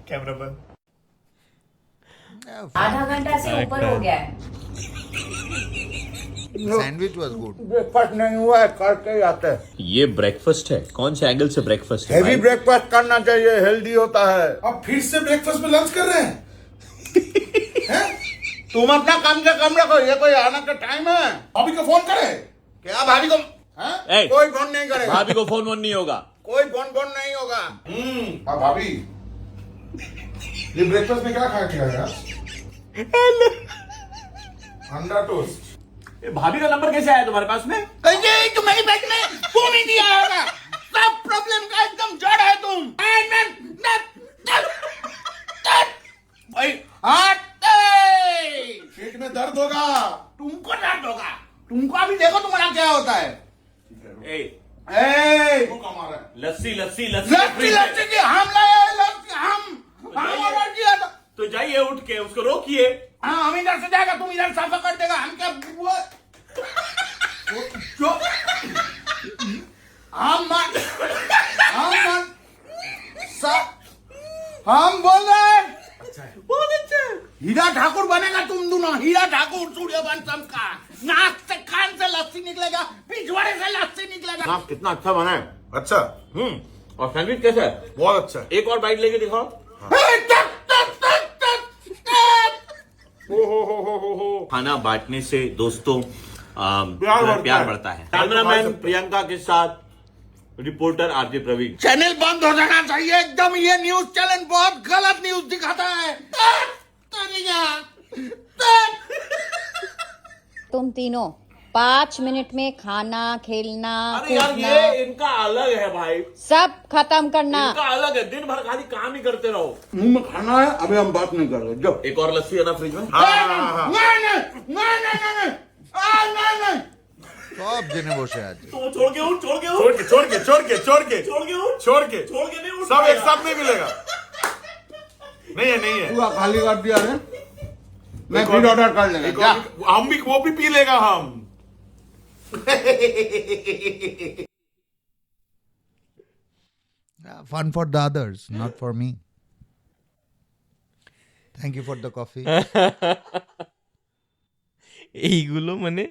कैमरा बंद। आधा घंटा से ऊपर हो गया है। Sandwich was good. ब्रेकफास्ट नहीं हुआ है, करके ही आते हैं। ये ब्रेकफास्ट है? कौन से एंगल से ब्रेकफास्ट है हेवी भाई? ब्रेकफास्ट करना चाहिए, हेल्दी होता है। अब फिर से ब्रेकफास्ट में लंच कर रहे हैं? तुम अपना काम से कम रखो, ये कोई आना का टाइम है? अभी को फोन करे। क्या भाभी को? ए, कोई फोन नहीं करेगा। भाभी को फोन नहीं होगा। कोई फोन नहीं होगा। हाँ भाभी, ये ब्रेकफास्ट में क्या खा के आया? अंडा टोस्ट। ये भाभी का नंबर कैसे आया तुम्हारे पास में? तुम्हारी बैग में फोन ही दिया होगा। सब प्रॉब्लम का एकदम जड़ है तुम। पेट में दर्द होगा। तुमको दर्द होगा। तुमको अभी देखो तुम्हारा क्या होता है। ए, वो कमा रहा है। लस्सी लस्सी लस्सी लस्सी लस्सी की हम लाए हैं, लस्सी हम ऑर्डर किया था। तो जाइए उठ के उसको रोकिए। हाँ, हम इधर से जाएगा, तुम इधर साफा कर देगा। हम क्या जो हम बोल रहे हैं बहुत अच्छे। हीरा ठाकुर बनेगा तुम दोनों। हीरा ठाकुर सूर्यवंशम का। नाक से कान से लस्सी निकलेगा, पिछवाड़े से लस्सी निकलेगा। आप कितना अच्छा बना है। अच्छा, और सैंडविच कैसा है? बहुत अच्छा है। एक और बाइट लेके दिखाओ। हो। खाना बांटने से दोस्तों बढ़ता प्यार है। बढ़ता है। भाई कैमरामैन सकते हैं। प्रियंका के साथ रिपोर्टर आरजे प्रवीण। चैनल बंद हो जाना चाहिए एकदम। ये न्यूज चैनल बहुत गलत न्यूज दिखाता है। तुम तीनों 5 मिनट में खाना, खेलना, अरे यार कूदना, ये इनका अलग है भाई, सब खत्म करना। इनका अलग है। दिन भर खाली काम ही करते रहो। मुंह में खाना है, अभी हम बात नहीं कर रहे। जो एक और लस्सी है ना फ्रिज में? सब जने बसे আছে। तो छोड़ के उठ, छोड़ के उठ, छोड़ के छोड़ के उठ, छोड़ के छोड़ के नहीं उठ सब एक पाएगा। साथ नहीं मिलेगा। नहीं है। पूरा खाली कर दिया है। मैं एक फिर और- ऑर्डर कर लेगा। एक क्या? और- हम भी वो भी पी लेगा हम। Fun for the others, not for me. Thank you for the coffee. এইগুলো মানে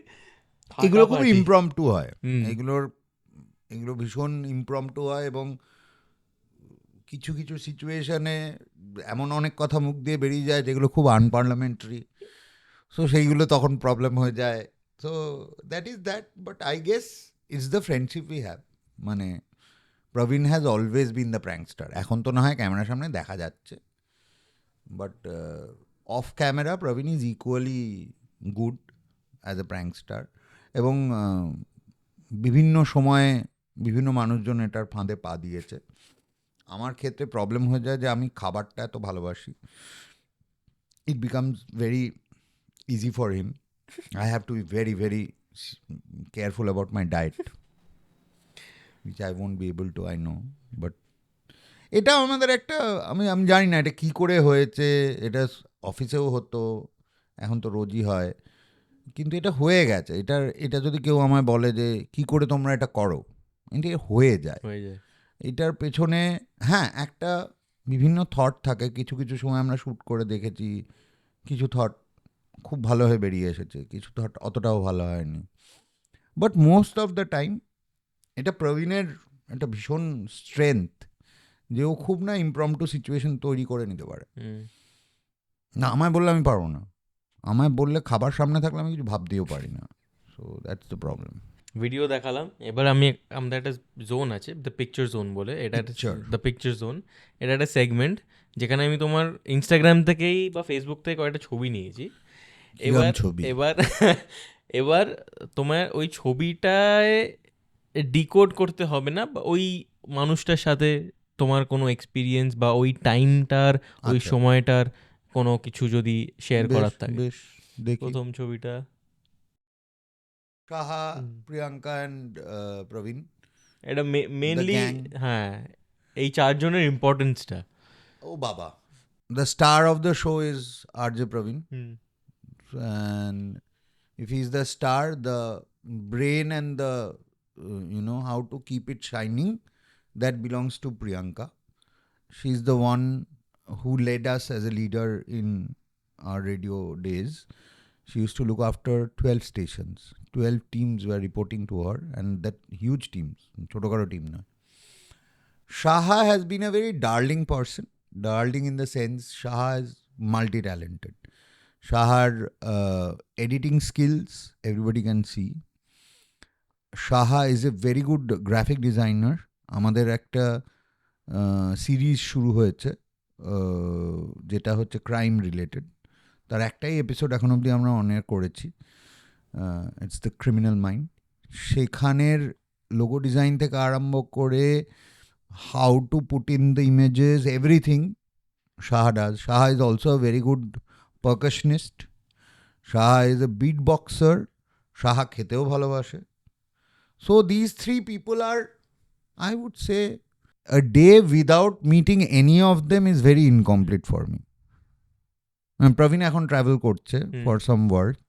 এগুলো খুব ফাটাফাটি। ইমপ্রম্পটু হয়। হুম। এগুলো ভীষণ ইমপ্রম্পটু হয় এবং কিছু কিছু সিচুয়েশনে এমন অনেক কথা মুখ দিয়ে বেরিয়ে যায় যেগুলো খুব আনপার্লামেন্টারি। সো সেইগুলো তখন প্রবলেম হয়ে যায়। So that is that, but I guess it's the friendship we have. মানে Prabin has always been the prankster. এখন তো না হয় ক্যামেরার সামনে দেখা যাচ্ছে, but off camera Prabin is equally good as a prankster. এবং বিভিন্ন সময়ে বিভিন্ন মানুষজন এটার ফাঁদে পা দিয়েছে। আমার ক্ষেত্রে প্রবলেম হয়ে যায় যে আমি খাবারটা এত ভালোবাসি, it becomes very easy for him. I have two be very very careful about my diet. which I won't be able to, I know. But এটা আমাদের একটা আমি আমি জানি না এটা কি করে হয়েছে, এটা অফিসেও হতো, এখন তো রোজই হয়, কিন্তু এটা হয়ে গেছে। এটা যদি কেউ আমায় বলে যে কি করে তোমরা এটা করো, এটা হয়ে যায়। হয়ে যায়। এটার পেছনে হ্যাঁ একটা বিভিন্ন থট থাকে, কিছু কিছু সময় আমরা শ্যুট করে দেখেছি, কিছু থট খুব ভালো হয়ে বেরিয়ে এসেছে, কিছু থট অতটাও ভালো হয়নি, but most of the time এটা প্রবীণের একটা ভীষণ স্ট্রেংথ যে ও খুব না ইমপ্রম্পটু সিচুয়েশন তৈরি করে নিতে পারে। না আমায় বললে আমি পারবো না, আমায় বললে খাবার সামনে থাকলে আমি কিছু ভাবতেও পারি না, so that's the problem. Video দেখালাম, এবার আমাদের একটা জোন আছে দ্য পিকচার জোন বলে, এটা একটা Picture. দ্য পিকচার জোন, এটা একটা সেগমেন্ট যেখানে আমি তোমার ইনস্টাগ্রাম থেকেই বা ফেসবুক থেকে কয়েকটা ছবি নিয়েছি। কিরম ছবি? এবার এবার তোমার ওই ছবিটায় ডিকোড করতে হবে না, বা ওই মানুষটার সাথে তোমার কোনো এক্সপিরিয়েন্স বা ওই টাইমটার ওই আচ্ছা। সময়টার কোনো কিছু যদি শেয়ার করার থাকে। বেশ দেখি। প্রথম ছবিটা সাহা, প্রিয়াঙ্কা অ্যান্ড প্রবীণ। এটা মেনলি gang. হ্যাঁ এই চারজনের ইম্পর্টেন্সটা। ও বাবা, the star of the show is RJ Praveen, and if he's the star, the brain and the how to keep it shining, that belongs to Priyanka. She's the one who led us as a leader in our radio days. She used to look after 12 stations. 12 teams were reporting to her, and that huge teams, chotokaro team na. Shaha has been a very darling person. Darling in the sense, Shaha is multi-talented. Shahar editing skills, everybody can see. Shaha is a very good graphic designer. আমাদের একটা series শুরু হয়েছে যেটা হচ্ছে crime related, তার একটাই episode এখন অবধি আমরা অন এয়ার করেছি, ইটস দ্য ক্রিমিনাল মাইন্ড। সেখানের লোগো ডিজাইন থেকে আরম্ভ করে how to put in the images, everything Shaha does. Shaha is also a very good percussionist. Shaha is a beatboxer. Shaha খেতেও ভালোবাসে। So these three people are, I would say, a day without meeting any of them is very incomplete for me. Praveen এখন travel করছে for some work.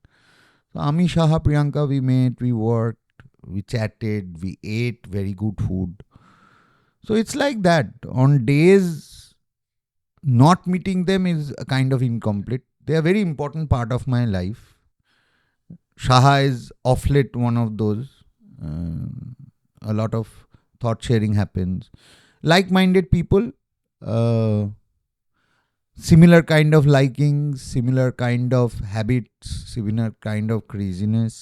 So আমি, Shaha, Priyanka, we met, we worked, we chatted, we ate very good food. So it's like that. On days not meeting them is a kind of incomplete. They are a very important part of my life. Shaha is off late one of those. A lot of thought sharing happens. Like-minded people, similar kind of likings, similar kind of habits, similar kind of craziness.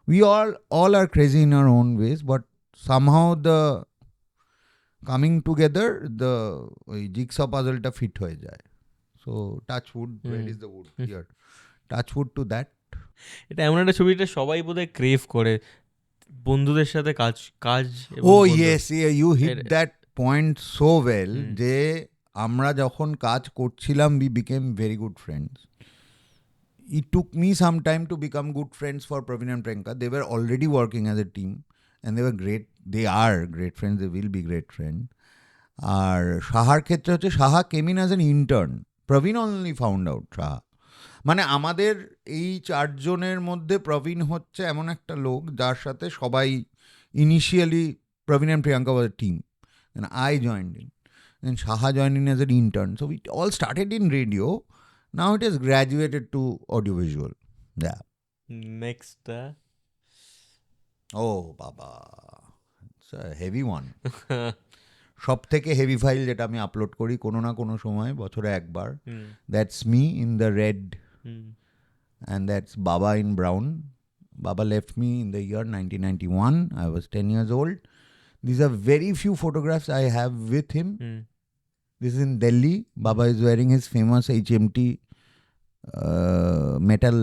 We all are crazy in our own ways, but somehow the coming together, the jigsaw puzzle ta fit হয়ে যায়. So touch wood, where is the wood here? Touch wood to that. এটা এমন একটা ছবিটা সবাই বোধহয় crave করে, বন্ধুদের সাথে কাজ এবং Oh বন্ধু- yes, yeah, you hit that point so well, যে আমরা যখন কাজ করছিলাম we became very good friends. It took me some time to become good friends for Praveen and Priyanka. They were already working as a team and they were great. They are great friends. They will be great friends. আর সাহার ক্ষেত্রে হচ্ছে Saha came in as an intern. Praveen only found out Saha. মানে আমাদের এই চারজনের মধ্যে প্রবীণ হচ্ছে এমন একটা লোক যার সাথে সবাই initially, Praveen and Priyanka was a team. And I joined in. Then Shaha joined in as an intern. So we all started in radio. Now it has graduated to audiovisual. Yeah. Next Oh, Baba. It's a heavy one. সব থেকে heavy file যেটা আমি upload করি কোনো না কোনো সময়, বছরে একবার, that's me in the red, and that's Baba in brown. Baba left me in the year 1991. I was 10 years old. These are very few photographs I have with him. This is in Delhi. Baba is wearing his famous HMT metal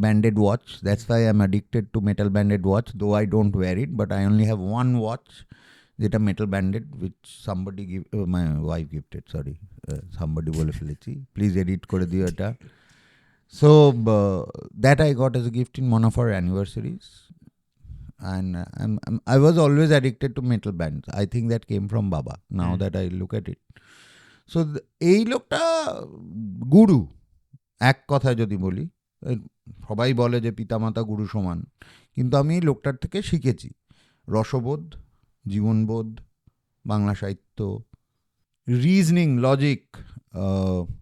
banded watch. That's why I'm addicted to metal banded watch, though I don't wear it, but I only have one watch, যেটা metal banded, which somebody my wife gifted, sorry. Somebody বলে ফেলেছি, please edit করে দিও এটা. So that I got as a gift in one of our anniversaries. and I was always addicted to metal bands. I think that came from Baba, now that I look at it. So এই লোকটা গুরু, এক কথায় যদি বলি। সবাই বলে যে পিতামাতা গুরু সমান, কিন্তু আমি এই লোকটার থেকে শিখেছি রসবোধ, জীবনবোধ, বাংলা সাহিত্য, রিজনিং, লজিক।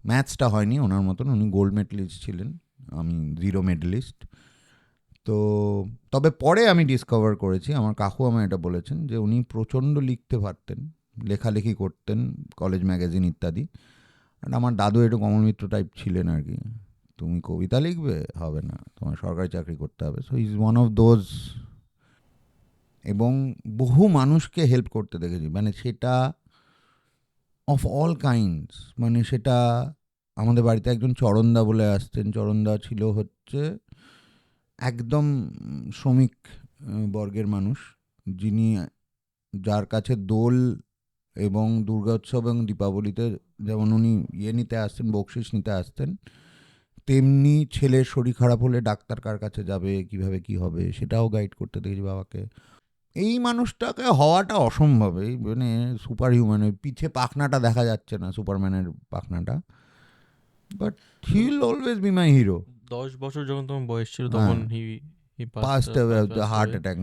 ম্যাথসটা হয়নি ওনার মতন, উনি গোল্ড মেডেলিস্ট ছিলেন, আমি 0 মেডেলিস্ট। তো তবে পরে আমি ডিসকভার করেছি, আমার কাকু আমায় এটা বলেছেন, যে উনি প্রচণ্ড লিখতে পারতেন, লেখালেখি করতেন, কলেজ ম্যাগাজিন ইত্যাদি। আর আমার দাদু একটু কমল মিত্র টাইপ ছিলেন আর কি, তুমি কবিতা লিখবে, হবে না, তোমার সরকারি চাকরি করতে হবে। So is one of those. এবং বহু মানুষকে হেল্প করতে দেখেছি, মানে সেটা অফ অল কাইন্ডস। মানে সেটা আমাদের বাড়িতে একজন চরণদা বলে আসতেন, চরণদা ছিল হচ্ছে একদম শ্রমিক বর্গের মানুষ, যিনি, যার কাছে দোল এবং দুর্গোৎসব এবং দীপাবলিতে যেমন উনি নিতে আসতেন, বকশিস নিতে আসতেন, তেমনি ছেলের শরীর খারাপ হলে ডাক্তার কার কাছে যাবে, কিভাবে কি হবে, সেটাও গাইড করতে দেখেছি বাবাকে। এই মানুষটাকে হওয়াটা অসম্ভব, এই মানে সুপার হিউম্যান। ওই পিঠে পাখনাটা দেখা যাচ্ছে না, সুপারম্যানের পাখনাটা, but he will always be my hero. 10 বছর যখন তোমার বয়স ছিল তখন he passed heart attack,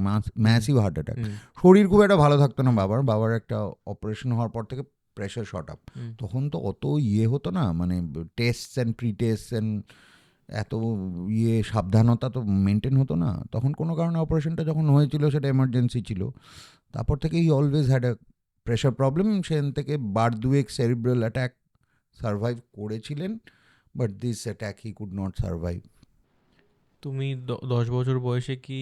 massive heart attack. শরীর খুব একটা ভালো থাকতো না বাবার একটা অপারেশন হওয়ার পর থেকে প্রেশার শর্ট আপ। তখন তো অত হতো না, মানে test and pre test and এত সাবধানতা তো মেনটেন হতো না। তখন কোনো কারণে অপারেশনটা যখন হয়েছিল সেটা এমার্জেন্সি ছিল। তারপর থেকে he always had a pressure problem. সেখান থেকে 2 সেরিব্রাল অ্যাটাক সার্ভাইভ করেছিলেন, but this attack he could not survive. তুমি 10 বছর বয়সে কি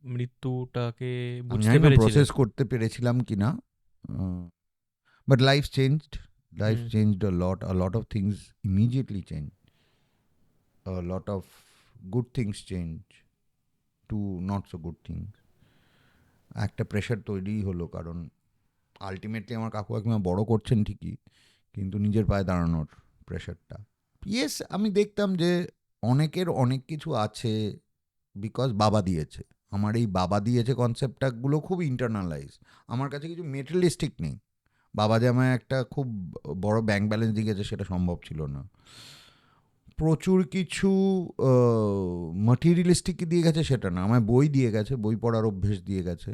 মৃত্যুটাকে আমি বুঝতে জানি না পেরেছিলে? প্রসেস করতে পেরেছিলাম কি না, but life changed, a lot of things immediately changed, a lot of good things change to not so good things. একটা প্রেশার তৈরি হলো, কারণ আলটিমেটলি আমার কাকু কাকিমা বড় করছেন ঠিকই, কিন্তু নিজের পায়ে দাঁড়ানোর প্রেশারটা। ইয়েস, আমি দেখতাম যে অনেকের অনেক কিছু আছে বিকজ বাবা দিয়েছে। আমার এই বাবা দিয়েছে কনসেপ্টটাগুলো খুব ইন্টারনালাইজ। আমার কাছে কিছু মেটেরিয়ালিস্টিক নেই। বাবা যে আমায় একটা খুব বড় ব্যাংক ব্যালেন্স দিয়ে গেছে সেটা সম্ভব ছিল না। প্রচুর কিছু ম্যাটেরিয়ালিস্টিক দিয়ে গেছে সেটা না, আমায় বই দিয়ে গেছে, বই পড়ার অভ্যেস দিয়ে গেছে,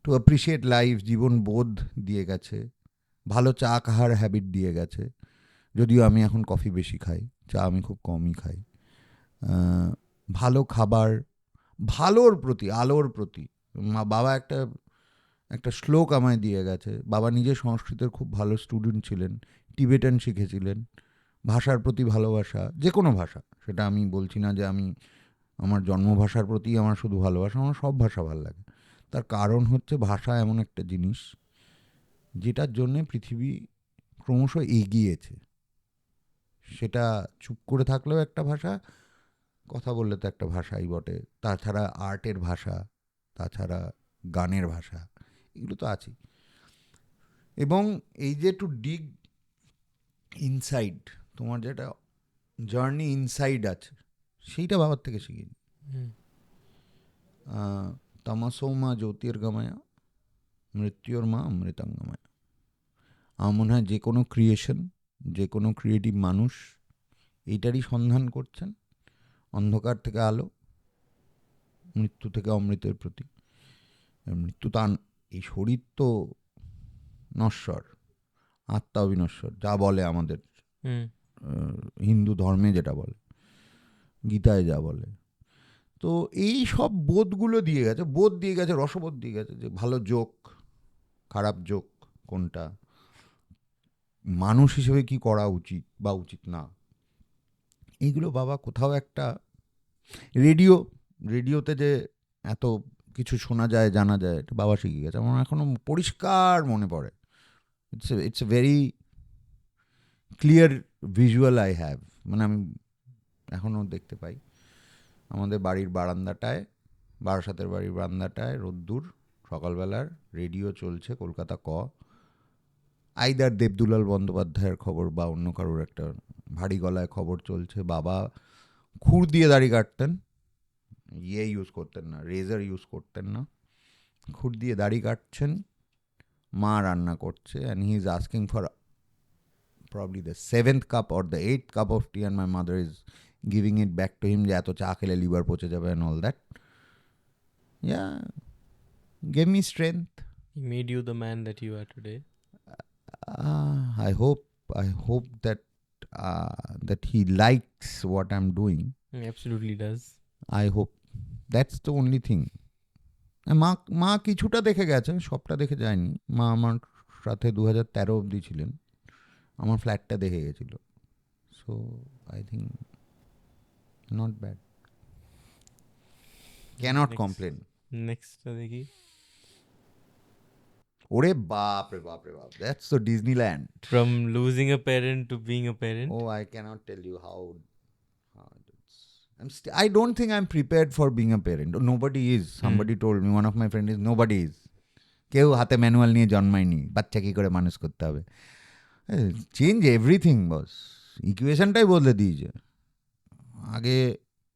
টু অ্যাপ্রিসিয়েট লাইফ, জীবন বোধ দিয়ে গেছে, ভালো চা খাওয়ার হ্যাবিট দিয়ে গেছে। যদিও আমি এখন কফি বেশি খাই, চা আমি খুব কমই খাই। ভালো খাবার, ভালোর প্রতি, আলোর প্রতি। বাবা একটা শ্লোক আমায় দিয়ে গেছে। বাবা নিজে সংস্কৃতের খুব ভালো স্টুডেন্ট ছিলেন, টিবেটান শিখেছিলেন। ভাষার প্রতি ভালোবাসা, যে কোনো ভাষা, সেটা আমি বলছি না যে আমি আমার জন্মভাষার প্রতি আমার শুধু ভালোবাসা, আমার সব ভাষা ভালো লাগে। তার কারণ হচ্ছে ভাষা এমন একটা জিনিস যেটার জন্যে পৃথিবী ক্রমশ এগিয়েছে। সেটা চুপ করে থাকলেও একটা ভাষা, কথা বললে তো একটা ভাষাই বটে। তাছাড়া আর্টের ভাষা, তাছাড়া গানের ভাষা, এগুলো তো আছেই। এবং এই যে টু ডিগ ইনসাইড, তোমার যেটা জার্নি ইনসাইড আছে, সেইটা বাবার থেকে শিখিনি। তামসো মা জ্যোতির্গময়া, মৃত্যুর মা অমৃতাঙ্গময়া। আমার মনে হয় যে কোনো ক্রিয়েশন, যে কোনো ক্রিয়েটিভ মানুষ এইটারই সন্ধান করছেন, অন্ধকার থেকে আলো, মৃত্যু থেকে অমৃতের প্রতি। মৃত্যু তো এই শরীর তো নশ্বর, আত্মা অবিনশ্বর, যা বলে আমাদের হিন্দু ধর্মে, যেটা বলে গীতায়, যা বলে। তো এই সব বোধগুলো দিয়ে গেছে, বোধ দিয়ে গেছে, রসবোধ দিয়ে গেছে, যে ভালো জোক, খারাপ জোক কোনটা, মানুষ হিসেবে কি করা উচিত বা উচিত না, এইগুলো বাবা কোথাও একটা রেডিওতে যে এত কিছু শোনা যায়, জানা যায়, এটা বাবা শিখে গেছে। আমার এখনো পরিষ্কার মনে পড়ে। It's a very clear visual I have, মানে আমি এখনও দেখতে পাই আমাদের বাড়ির বারান্দাটায়, বারাসাতের বাড়ির বারান্দাটায় রোদ্দুর, সকালবেলার রেডিও চলছে, কলকাতা আইদার দেবদুলাল বন্দ্যোপাধ্যায়ের খবর বা অন্য কারোর একটা ভারী গলায় খবর চলছে। বাবা খুর দিয়ে দাড়ি কাটতেন, ইউজ করতেন না, রেজার ইউজ করতেন না, খুঁট দিয়ে দাড়ি কাটছেন, মা রান্না করছে, and he is asking for probably the 7th cup or the 8th cup of tea, and my mother is giving it back to him যে এত চা খেলে লিভার পচে যাবে and all that. Yeah, gave me strength. He made you the man that you are today. I hope that he likes what I'm doing. He absolutely does. I hope that's the only thing. মা কিছুটা দেখে গেছেন, সবটা দেখে যায়নি। মা আমার সাথে 2013 অবধি ছিলেন, আমার ফ্ল্যাটটা দেখে গেছিল। So I think not bad, can't complain. Next দেখি। ওরে বাপ রে বাপ রে বাপ, that's the Disneyland. From losing a parent to being a parent. Oh, I cannot tell you how it's, I don't think I'm prepared for being a parent. Nobody is. Somebody told me, one of my friends is, nobody is. কেউ হাতে manual নিয়ে জন্মায়নি বাচ্চা কী করে মানুষ করতে হবে। Change everything বস, ইকুয়েশনটাই বদলে দিয়েছে। আগে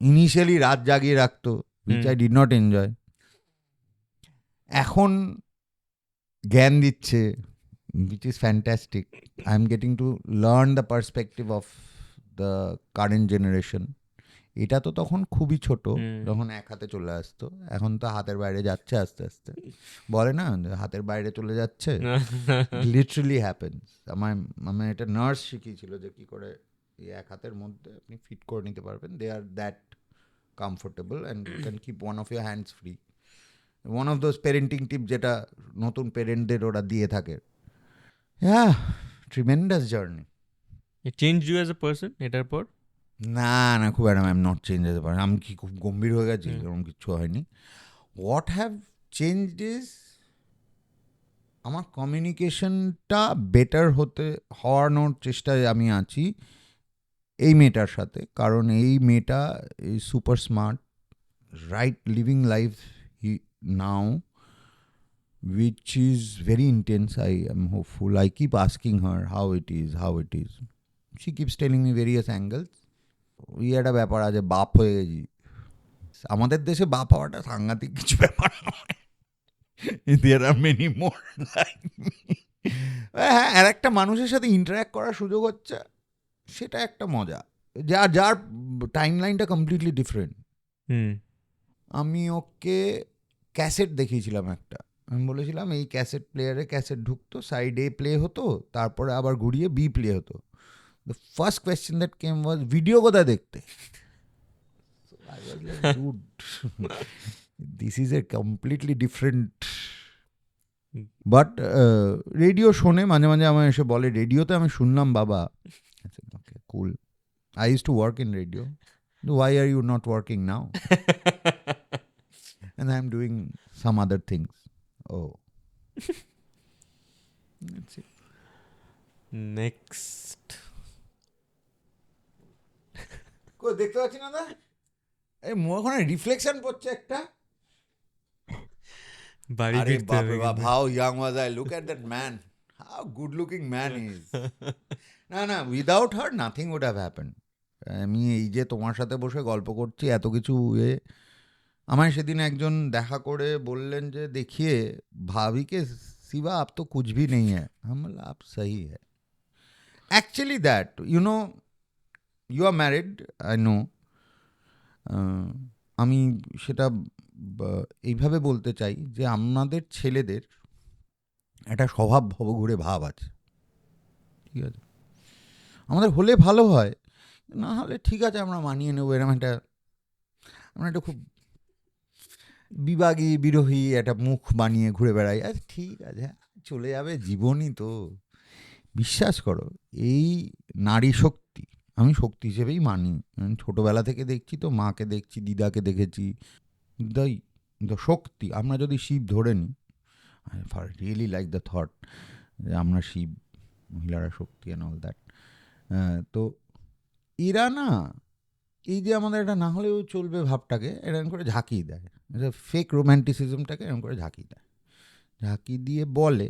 ইনিশিয়ালি রাত জাগিয়ে রাখতো, which I did not enjoy. এখন জ্ঞান দিচ্ছে, which is fantastic. I'm getting to learn the perspective of the current generation. এটা তো তখন খুবই ছোট, যখন এক হাতে চলে আসতো, এখন তো হাতের বাইরে যাচ্ছে আস্তে আস্তে। বলে না হাতের বাইরে চলে যাচ্ছে, লিটারালি হ্যাপেন্স। আমার এটা নার্স শিখিয়েছিল যে কী করে এই এক হাতের মধ্যে আপনি ফিট করে নিতে পারবেন। They are that comfortable and you can keep one of your hands free. One of those parenting tip যেটা নতুন পেরেন্টদের ওরা দিয়ে থাকে। হ্যাঁ, tremendous journey. It changed you as a person এটার পর? না খুব একটা, আই এম নট চেঞ্জ যেতে পারি। আমি কি খুব গম্ভীর হয়ে গেছি? এরকম কিছু হয়নি। হোয়াট হ্যাভ চেঞ্জড ইজ আমার কমিউনিকেশনটা বেটার হওয়ানোর চেষ্টায় আমি আছি এই মেয়েটার সাথে। কারণ এই মেয়েটা is super smart, right, living life now, which is very intense. I am hopeful. I keep asking her how it is. She keeps telling me various angles. একটা ব্যাপার আছে, বাপ হয়ে গেছি। আমাদের দেশে বাপ হওয়াটা সাংঘাতিক কিছু ব্যাপার নয়। There are many more like me. হ্যাঁ, আর একটা মানুষের সাথে ইন্টারাক্ট করার সুযোগ হচ্ছে, সেটা একটা মজা। যার টাইম লাইনটা কমপ্লিটলি ডিফারেন্ট। আমি ওকে ক্যাসেট দেখিয়েছিলাম একটা, আমি বলেছিলাম এই ক্যাসেট প্লেয়ারে ক্যাসেট ঢুকতো, সাইড এ প্লে হতো, তারপরে আবার ঘুরিয়ে বি প্লে হতো। The first question that came was, video কোথায় দেখতে? This is a completely different. But radio শোনে মাঝে মাঝে, আমার এসে বলে রেডিওতে আমি শুনলাম বাবা। Okay, cool. I used to work in radio, why are you not working now? And I'm doing some other things. Oh. That's it. Next. কই দেখতে পাচ্ছি না দা? এই ওখানে রিফ্লেকশন পড়ছে একটা। বাড়ি আরে ফিরতে বাপ হবে রে বাপ, কিন্তু। how young was I? Look at that man. How good looking man he is. না, without her nothing would have happened. আমি এই যে তোমার সাথে বসে গল্প করছি, এত কিছু আমায় সেদিন একজন দেখা করে বললেন যে দেখিয়ে ভাবি কে সিवा आप तो कुछ भी नहीं है। हम बोला आप सही है। Actually that, you know, you are married, I know. আমি সেটা এইভাবে বলতে চাই যে আমাদের ছেলেদের একটা স্বভাব ভবঘুরে ভাব আছে, ঠিক আছে? আমাদের হলে ভালো হয়, না হলে ঠিক আছে আমরা মানিয়ে নেবো। এরকম আমরা একটা খুব বিভাগী বিরোহী একটা মুখ বানিয়ে ঘুরে বেড়াই। আচ্ছা ঠিক আছে, চলে যাবে, জীবনই তো। বিশ্বাস করো, এই নারী শক্তি আমি শক্তি হিসেবেই মানি। ছোটোবেলা থেকে দেখছি তো, মাকে দেখছি, দিদাকে দেখেছি, দ্য শক্তি। আমরা যদি শিব ধরে নিই, I really like the thought যে আমরা শিব, মহিলারা শক্তি অ্যান্ড অল দ্যাট। তো এরা না, এই যে আমাদের এটা না হলেও চলবে ভাবটাকে এরকম করে ঝাঁকিয়ে দেয়, ফেক রোম্যান্টিসিজমটাকে এরকম করে ঝাঁকিয়ে দেয়, ঝাঁকি দিয়ে বলে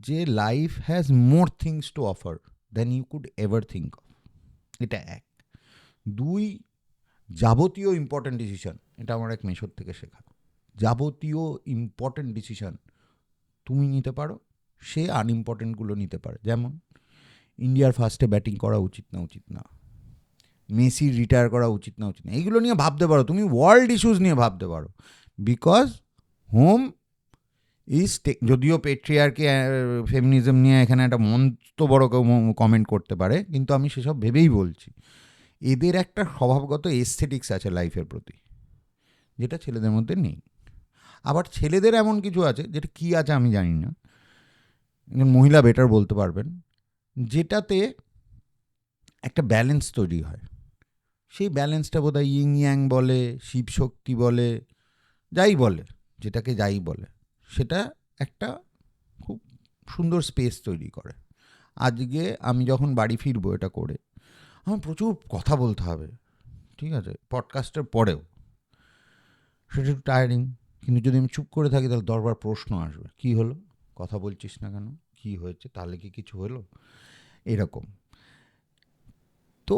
যে life has more things to offer than you could ever think of. এটা এক। দুই, যাবতীয় ইম্পর্ট্যান্ট ডিসিশন, এটা আমার এক মেশর থেকে শেখা, যাবতীয় ইম্পর্ট্যান্ট ডিসিশন তুমি নিতে পারো, সে আনইম্পর্ট্যান্টগুলো নিতে পারে। যেমন ইন্ডিয়ার ফার্স্টে ব্যাটিং করা উচিত না, মেসির রিটায়ার করা উচিত না, এইগুলো নিয়ে ভাবতে পারো, তুমি ওয়ার্ল্ড ইস্যুস নিয়ে ভাবতে পারো। বিকজ হোম ইজ, যদিও পেট্রিয়ার্কি ফেমিনিজম নিয়ে এখানে একটা মস্ত বড় কেউ কমেন্ট করতে পারে, কিন্তু আমি সেসব ভেবেই বলছি, এদের একটা স্বভাবগত এস্থেটিক্স আছে লাইফের প্রতি, যেটা ছেলেদের মধ্যে নেই। আবার ছেলেদের এমন কিছু আছে, যেটা কি আছে আমি জানি না, মহিলা বেটার বলতে পারবেন, যেটাতে একটা ব্যালেন্স তৈরি হয়। সেই ব্যালেন্সটা বোধহয় ইং ইয়াং বলে, শিব শক্তি বলে, যাই বলে, যেটাকে যাই বলে, সেটা একটা খুব সুন্দর স্পেস তৈরি করে। আজকে আমি যখন বাড়ি ফিরবো এটা করে, আমার প্রচুর কথা বলতে হবে, ঠিক আছে, পডকাস্টের পরেও, সেটা একটু টায়ারিং। কিন্তু যদি আমি চুপ করে থাকি তাহলে দরবার প্রশ্ন আসবে, কী হলো, কথা বলছিস না কেন, কী হয়েছে, তাহলে কি কিছু হলো, এরকম। তো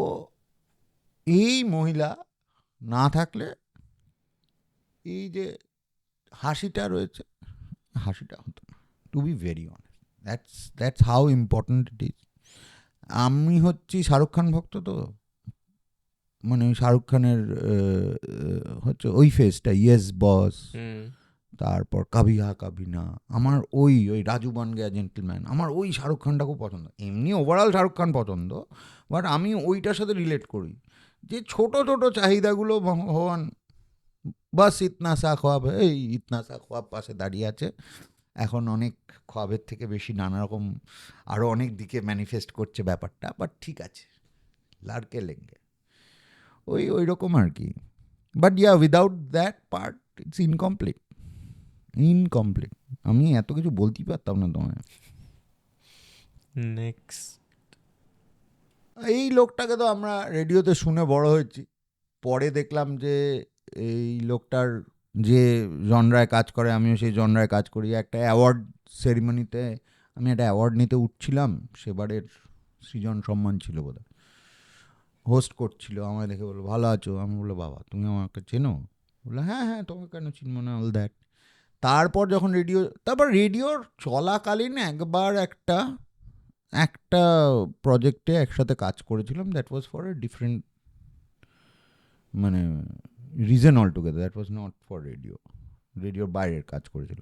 এই মহিলা না থাকলে এই যে হাসিটা রয়েছে, হাসিটা হতো না, to be very honest. That's how important it is. আমি হচ্ছি শাহরুখ খান ভক্ত, তো মানে শাহরুখ খানের হচ্ছে ওই ফেসটা, ইয়েস বস, তারপর কভি হ্যাঁ কভি না, আমার ওই রাজু বান গয়া জেন্টলম্যান, আমার ওই শাহরুখ খানটা খুব পছন্দ। এমনি ওভারঅল শাহরুখ খান পছন্দ, বাট আমি ওইটার সাথে রিলেট করি, যে ছোট ছোট চাহিদাগুলো ভগবান বাস ইতনা সা খোয়াব, এই ইতনা সা খোয়াব পাশে দাঁড়িয়ে আছে, এখন অনেক খোয়াবের থেকে বেশি নানা রকম আরও অনেক দিকে ম্যানিফেস্ট করছে ব্যাপারটা, বাট ঠিক আছে, লাড়কে লেঙ্গে, ওই রকম আর কি। But yeah, without that part it's incomplete. আমি এত কিছু বলতেই পারতাম না তোমায়। নেক্সট, এই লোকটাকে তো আমরা রেডিওতে শুনে বড় হয়েছি, পরে দেখলাম যে এই লোকটার যে জনরায় কাজ করে, আমিও সেই জনরায় কাজ করি। একটা অ্যাওয়ার্ড সেরিমনিতে আমি একটা অ্যাওয়ার্ড নিতে উঠছিলাম, সেবারের সৃজন সম্মান ছিল বোধহয়, হোস্ট করছিল, আমায় দেখে বললো ভালো আছো, আমি বললো বাবা তুমি আমাকে চেনো, বললো হ্যাঁ হ্যাঁ তোমাকে কেন চিনবো না, অল দ্যাট। তারপর যখন রেডিওর চলাকালীন একবার একটা প্রজেক্টে একসাথে কাজ করেছিলাম, that was for a different মানে reason all together, that was not for রেডিওর বাইরের কাজ করেছিল।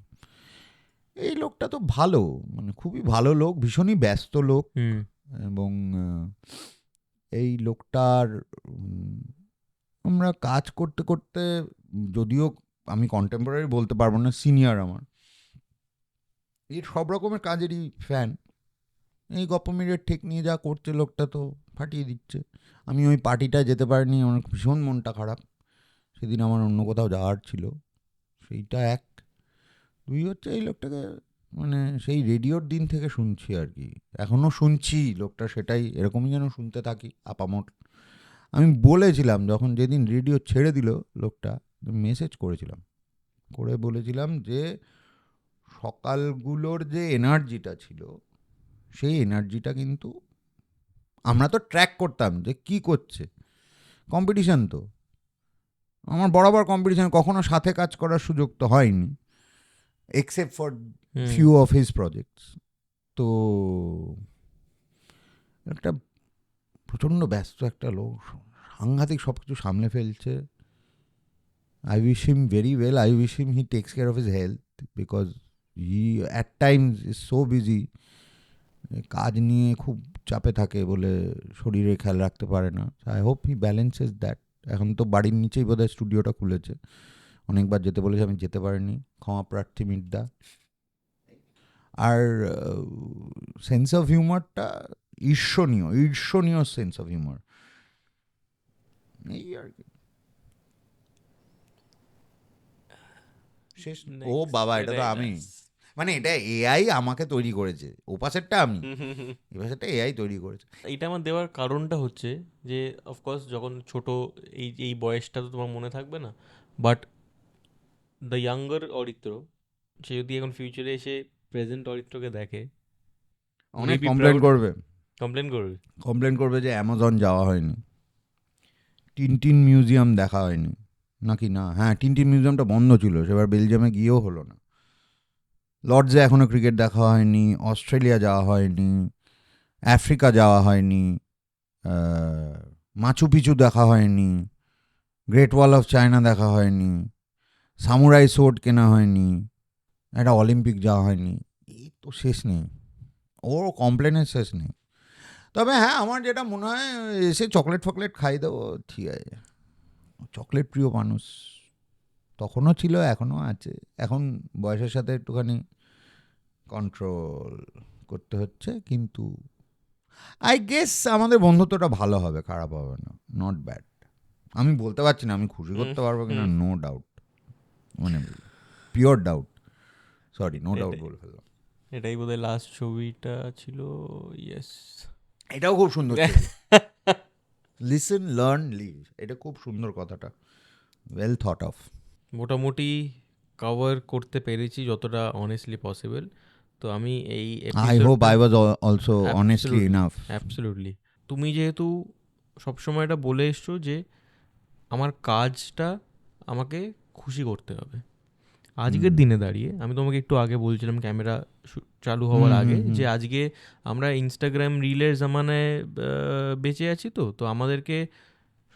এই লোকটা তো ভালো, মানে খুবই ভালো লোক, ভীষণই ব্যস্ত লোক, এবং এই লোকটার আমরা কাজ করতে করতে, যদিও আমি কন্টেম্পোরারি বলতে পারবো না, সিনিয়র আমার, এই সব রকমের কাজেরই ফ্যান। এই গপ্পমিরের ঠেক নিয়ে যা করছে লোকটা তো ফাটিয়ে দিচ্ছে। আমি ওই পার্টিটায় যেতে পারিনি, আমার ভীষণ মনটা খারাপ, সেদিন আমার অন্য কোথাও যাওয়ার ছিল, সেইটা এক। দুই হচ্ছে এই লোকটাকে মানে সেই রেডিওর দিন থেকে শুনছি আর কি, এখনও শুনছি লোকটা, সেটাই এরকমই যেন শুনতে থাকি আপামর। আমি বলেছিলাম যখন যেদিন রেডিও ছেড়ে দিল লোকটা, মেসেজ করেছিলাম, করে বলেছিলাম যে সকালগুলোর যে এনার্জিটা ছিল, সেই এনার্জিটা কিন্তু আমরা তো ট্র্যাক করতাম যে কি করছে, কম্পিটিশান তো আমার বরাবর কম্পিটিশান, কখনো সাথে কাজ করার সুযোগ তো হয়নি, except for few of his projects. তো একটা প্রচণ্ড ব্যস্ত একটা লোক, সাংঘাতিক সব কিছু সামলে ফেলছে। I wish him very well. I wish him he takes care of his health, because he at times is so busy, কাজ নিয়ে খুব চাপে থাকে বলে শরীরে খেয়াল রাখতে পারে না। I hope he balances that. এখন তো বাড়ির নিচেই বোধহয় স্টুডিওটা খুলেছে, অনেকবার যেতে বলেছে, আমি যেতে পারিনি, ক্ষমা প্রার্থী মিডদা। আর সেন্স অফ হিউমারটা ঈর্ষণীয় সেন্স অফ হিউমার, এই আর কি। শেষ। ও বাবা, এটা তো আমি, মানে এটা এআই আমাকে তৈরি করেছে, ও পাশেরটা আমি, এ পাশেরটা এআই তৈরি করেছে। এইটা আমার দেওয়ার কারণটা হচ্ছে যে অফকোর্স যখন ছোট এই বয়সটা তো তোমার মনে থাকবে না, বাট দ্য ইয়াঙ্গার অরিত্র, সে যদি এখন ফিউচারে এসে প্রেজেন্ট অরিত্রকে দেখে, অনেক Maybe কমপ্লেন proud. করবে, কমপ্লেন করবে। কমপ্লেন করবে যে অ্যামাজন যাওয়া হয়নি, টিনটিন মিউজিয়াম দেখা হয়নি নাকি? না, হ্যাঁ, টিনটিন মিউজিয়ামটা বন্ধ ছিল, সেবার বেলজিয়ামে গিয়েও হলো না। লর্ডসে এখনো ক্রিকেট দেখা হয়নি, অস্ট্রেলিয়া যাওয়া হয়নি, আফ্রিকা যাওয়া হয়নি, মাচু পিচু দেখা হয়নি, গ্রেট ওয়াল অফ চায়না দেখা হয়নি, সামুরাই সোর্ড কেনা হয়নি, একটা অলিম্পিক যাওয়া হয়নি। এই তো শেষ নেই, ওর কমপ্লেনের শেষ নেই। তবে হ্যাঁ, আমার যেটা মনে হয়, এসে চকলেট ফকলেট খাই দেবো, ঠিক আছে। চকলেট প্রিয় মানুষ তখনও ছিল, এখনও আছে। এখন বয়সের সাথে একটুখানি কন্ট্রোল করতে হচ্ছে, কিন্তু আই গেস আমাদের বন্ধুত্বটা ভালো হবে, খারাপ হবে না, নট ব্যাড। আমি বলতে পারছি না আমি খুশি করতে পারবো কিনা, নো ডাউট, মানে pure doubt, sorry, no doubt বলে ফেললাম। এটাই বোধহয় লাস্ট ছবিটা ছিল, ইয়েস। এটাও খুব সুন্দর। লিসেন, লার্ন, লিভ, এটা খুব সুন্দর কথাটা, ওয়েল থট অফ। মোটামুটি কভার করতে পেরেছি যতটা অনেস্টলি পসিবল। তো আমি এই I hope I was also honestly enough. Absolutely. তুমি যেহেতু সবসময় এটা বলে এসছো যে আমার কাজটা আমাকে খুশি করতে হবে, আজকের দিনে দাঁড়িয়ে আমি তোমাকে একটু আগে বলছিলাম ক্যামেরা চালু হওয়ার আগে, যে আজকে আমরা ইনস্টাগ্রাম রিলের জামানায় বেঁচে আছি। তো আমাদেরকে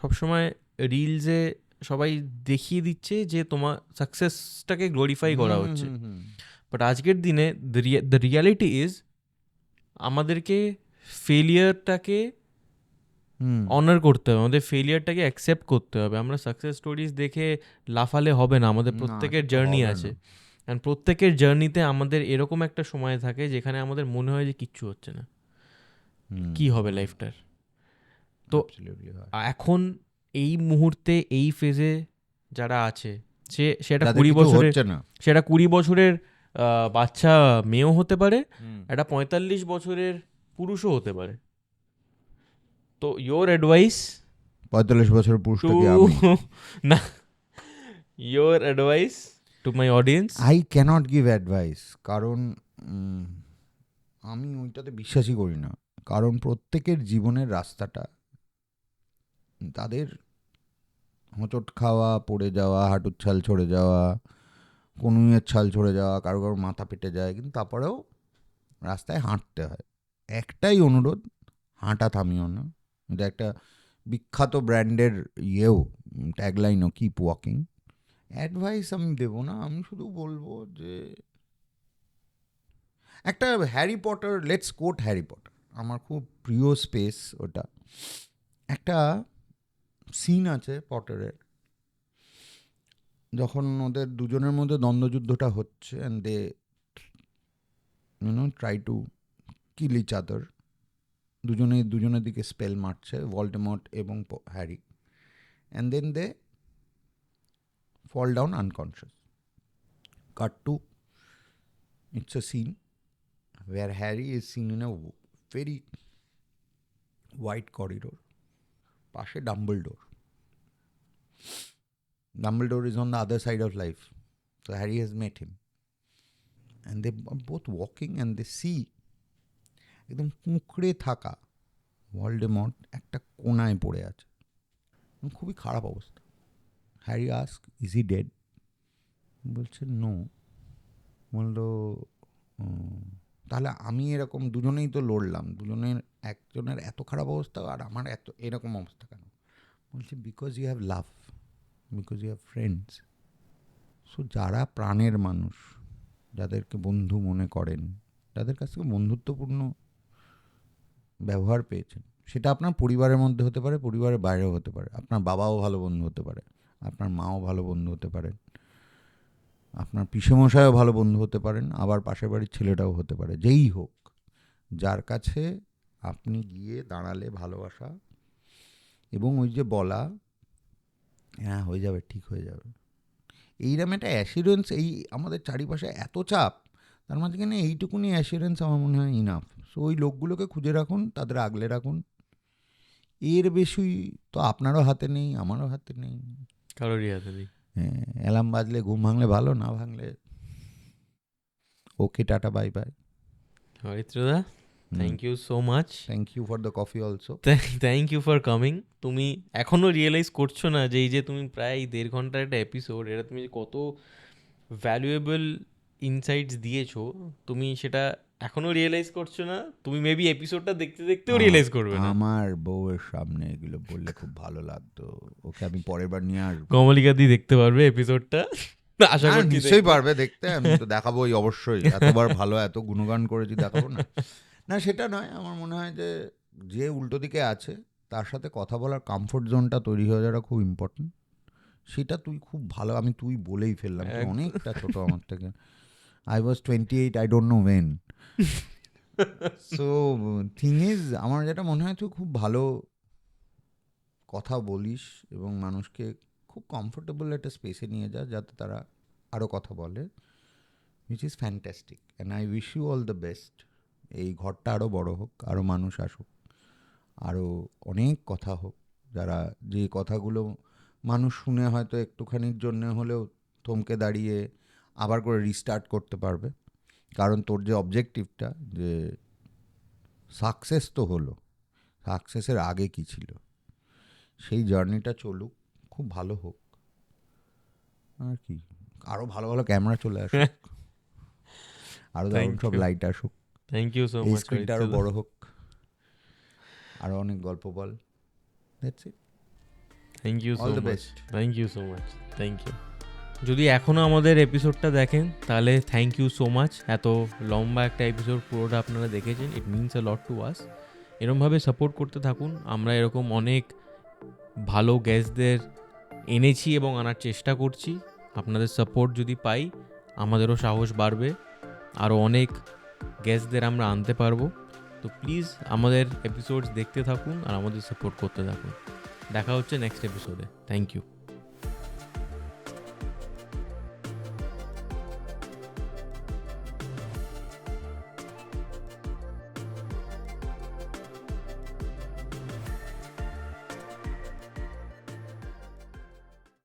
সবসময় রিলসে সবাই দেখিয়ে দিচ্ছে যে তোমার সাকসেসটাকে গ্লোরিফাই করা হচ্ছে, বাট আজকের দিনে দ্য রিয়ালিটি ইজ আমাদেরকে ফেলিয়ারটাকে অনার করতে হবে, আমাদের ফেলিয়ারটাকে অ্যাকসেপ্ট করতে হবে। আমরা সাকসেস স্টোরিজ দেখে লাফালে হবে না, আমাদের প্রত্যেকের জার্নি আছে, অ্যান্ড প্রত্যেকের জার্নিতে আমাদের এরকম একটা সময় থাকে যেখানে আমাদের মনে হয় যে কিচ্ছু হচ্ছে না, কি হবে লাইফটার। তো এখন এই মুহূর্তে এই ফেজে যারা আছে, সেটা 20 বছরের, সেটা 20 বছরের বাচ্চা মেয়েও হতে পারে, একটা 45 বছরের পুরুষও হতে পারে। তো ইয়োর অ্যাডভাইস 45 বছর পুরুষটা কি টু আমি? না, your advice to my audience. I can't give advice, কারণ আমি ওইটাতে বিশ্বাসই করি না। কারণ প্রত্যেকের জীবনের রাস্তাটা, তাদের হোঁচট খাওয়া, পড়ে যাওয়া, হাঁটুর ছাল ছড়ে যাওয়া, কনুইয়ের ছাল ছড়ে যাওয়া, কারো কারো মাথা পেটে যায়, কিন্তু তারপরেও রাস্তায় হাঁটতে হয়। একটাই অনুরোধ, হাঁটা থামিও না। এটা একটা বিখ্যাত ব্র্যান্ডের ট্যাগলাইনও, কিপ ওয়াকিং। অ্যাডভাইস আমি দেবো না, আমি শুধু বলবো যে একটা Harry Potter, let's quote Harry Potter, আমার খুব প্রিয় স্পেস ওটা। একটা সিন আছে পটারের, যখন ওদের দুজনের মধ্যে দ্বন্দ্বযুদ্ধটা হচ্ছে, and they try to kill each other, দুজনের দিকে স্পেল মারছে, ভলডেমর্ট এবং Harry, and then they fall down unconscious. Cut to, it's a scene where Harry is seen in a very wide corridor. Pashe Dumbledore. Dumbledore is on the other side of life. So Harry has met him. And they are both walking and they see একদম কুঁকড়ে থাকা Voldemort একটা কোনায় পড়ে আছে, খুবই খারাপ অবস্থা। Harry ask, is he dead? বলছে নো। বললো তাহলে আমি এরকম, দুজনেই তো লড়লাম, দুজনের একজনের এত খারাপ অবস্থা আর আমার এত এরকম অবস্থা কেন? বলছে because you have love, because you have friends. So যারা প্রাণের মানুষ, যাদেরকে বন্ধু মনে করেন, যাদের কাছ থেকে বন্ধুত্বপূর্ণ ব্যবহার পেয়েছেন, সেটা আপনার পরিবারের মধ্যে হতে পারে, পরিবারের বাইরেও হতে পারে। আপনার বাবাও ভালো বন্ধু হতে পারে, আপনার মাও ভালো বন্ধু হতে পারেন, আপনার পিসেমশাইও ভালো বন্ধু হতে পারেন, আবার পাশের বাড়ির ছেলেটাও হতে পারে। যেই হোক, যার কাছে আপনি গিয়ে দাঁড়ালে ভালোবাসা এবং ওই যে বলা, হ্যাঁ হয়ে যাবে, ঠিক হয়ে যাবে, এইরকম একটা অ্যাসিউরেন্স, এই আমাদের চারিপাশে এত চাপ, তার মাঝখানে এইটুকুনি অ্যাসিউরেন্স আমার মনে হয় ইনাফ। সো ওই লোকগুলোকে খুঁজে রাখুন, তাদের আগলে রাখুন, এর বেশি তো আপনারও হাতে নেই, আমারও হাতে নেই, কারোরই হাতে নেই। হ্যাঁ, অ্যালার্ম বাজলে ঘুম ভাঙলে ভালো, না ভাঙলে ওকে, টাটা, বাই বাই। হরিত্রদা? Thank you so much, thank you for the coffee also. Thank you for coming. তুমি এখনও রিয়েলাইজ করছো না যে এই যে তুমি প্রায় 1.5 ঘন্টার একটা এপিসোড, এটা তুমি যে কত ভ্যালুয়েবল ইনসাইটস দিয়েছো, তুমি সেটা এখনও রিয়েলাইজ করছো না। তুমি মেবি এপিসোডটা দেখতে দেখতেও রিয়েলাইজ করবে না। আমার বউয়ের সামনে এগুলো বললে খুব ভালো লাগতো, ওকে আমি পরের বার নিয়ে আসবো। কমলিকা দি দেখতে পারবে এপিসোডটা, আশা হ্যাঁ, করছি নিশ্চয়ই পারবে দেখতে, আমি তো দেখাবোই অবশ্যই, এতবার ভালো এত গুণগান করেছি, দেখাবো না? না সেটা নয়, আমার মনে হয় যে যে উল্টো দিকে আছে তার সাথে কথা বলার কমফোর্ট জোনটা তৈরি হয়ে যাওয়াটা খুব ইম্পর্টেন্ট। সেটা তুই খুব ভালো, আমি তুই বলেই ফেললাম, তুই একদম। অনেকটা ছোট আমার থেকে। I was 28, I don't know when. So thing is, আমার যেটা মনে হয় তুই খুব ভালো কথা বলিস এবং মানুষকে খুব কমফোর্টেবল একটা স্পেসে নিয়ে যা যাতে তারা আরও কথা বলে, which is fantastic, and I wish you all the best. এই ঘরটা আরও বড় হোক, আরও মানুষ আসুক, আরও অনেক কথা হোক, যারা যে কথাগুলো মানুষ শুনে হয়তো একটুখানির জন্য হলেও থমকে দাঁড়িয়ে আবার করে রিস্টার্ট করতে পারবে। কারণ তোর যে অবজেক্টিভটা, যে সাকসেস তো হলো, সাকসেসের আগে কি ছিল, সেই জার্নিটা চলুক, খুব ভালো হোক। আর কি, আরও ভালো ভালো ক্যামেরা চলে আসুক, আরও দারুণ Thank সব you. লাইট আসুক, থ্যাংক ইউ সো এই মাচ। স্ক্রিনটা আরও বড় হোক, আরও অনেক গল্প বল। That's it. Thank you so All the much, best. Thank you so much, thank you. যদি এখনও আমাদের এপিসোডটা দেখেন তাহলে থ্যাংক ইউ সো মাচ। এত লম্বা একটা এপিসোড পুরোটা আপনারা দেখেছেন, it means a lot to us. এরমভাবে সাপোর্ট করতে থাকুন। আমরা এরকম অনেক ভালো গেস্টদের এনেছি এবং আনার চেষ্টা করছি। আপনাদের সাপোর্ট যদি পাই আমাদেরও সাহস বাড়বে, আরও অনেক গেস্টদের আমরা আনতে পারবো। তো প্লিজ আমাদের এপিসোডস দেখতে থাকুন আর আমাদের সাপোর্ট করতে থাকুন। দেখা হচ্ছে নেক্সট এপিসোডে। Thank you.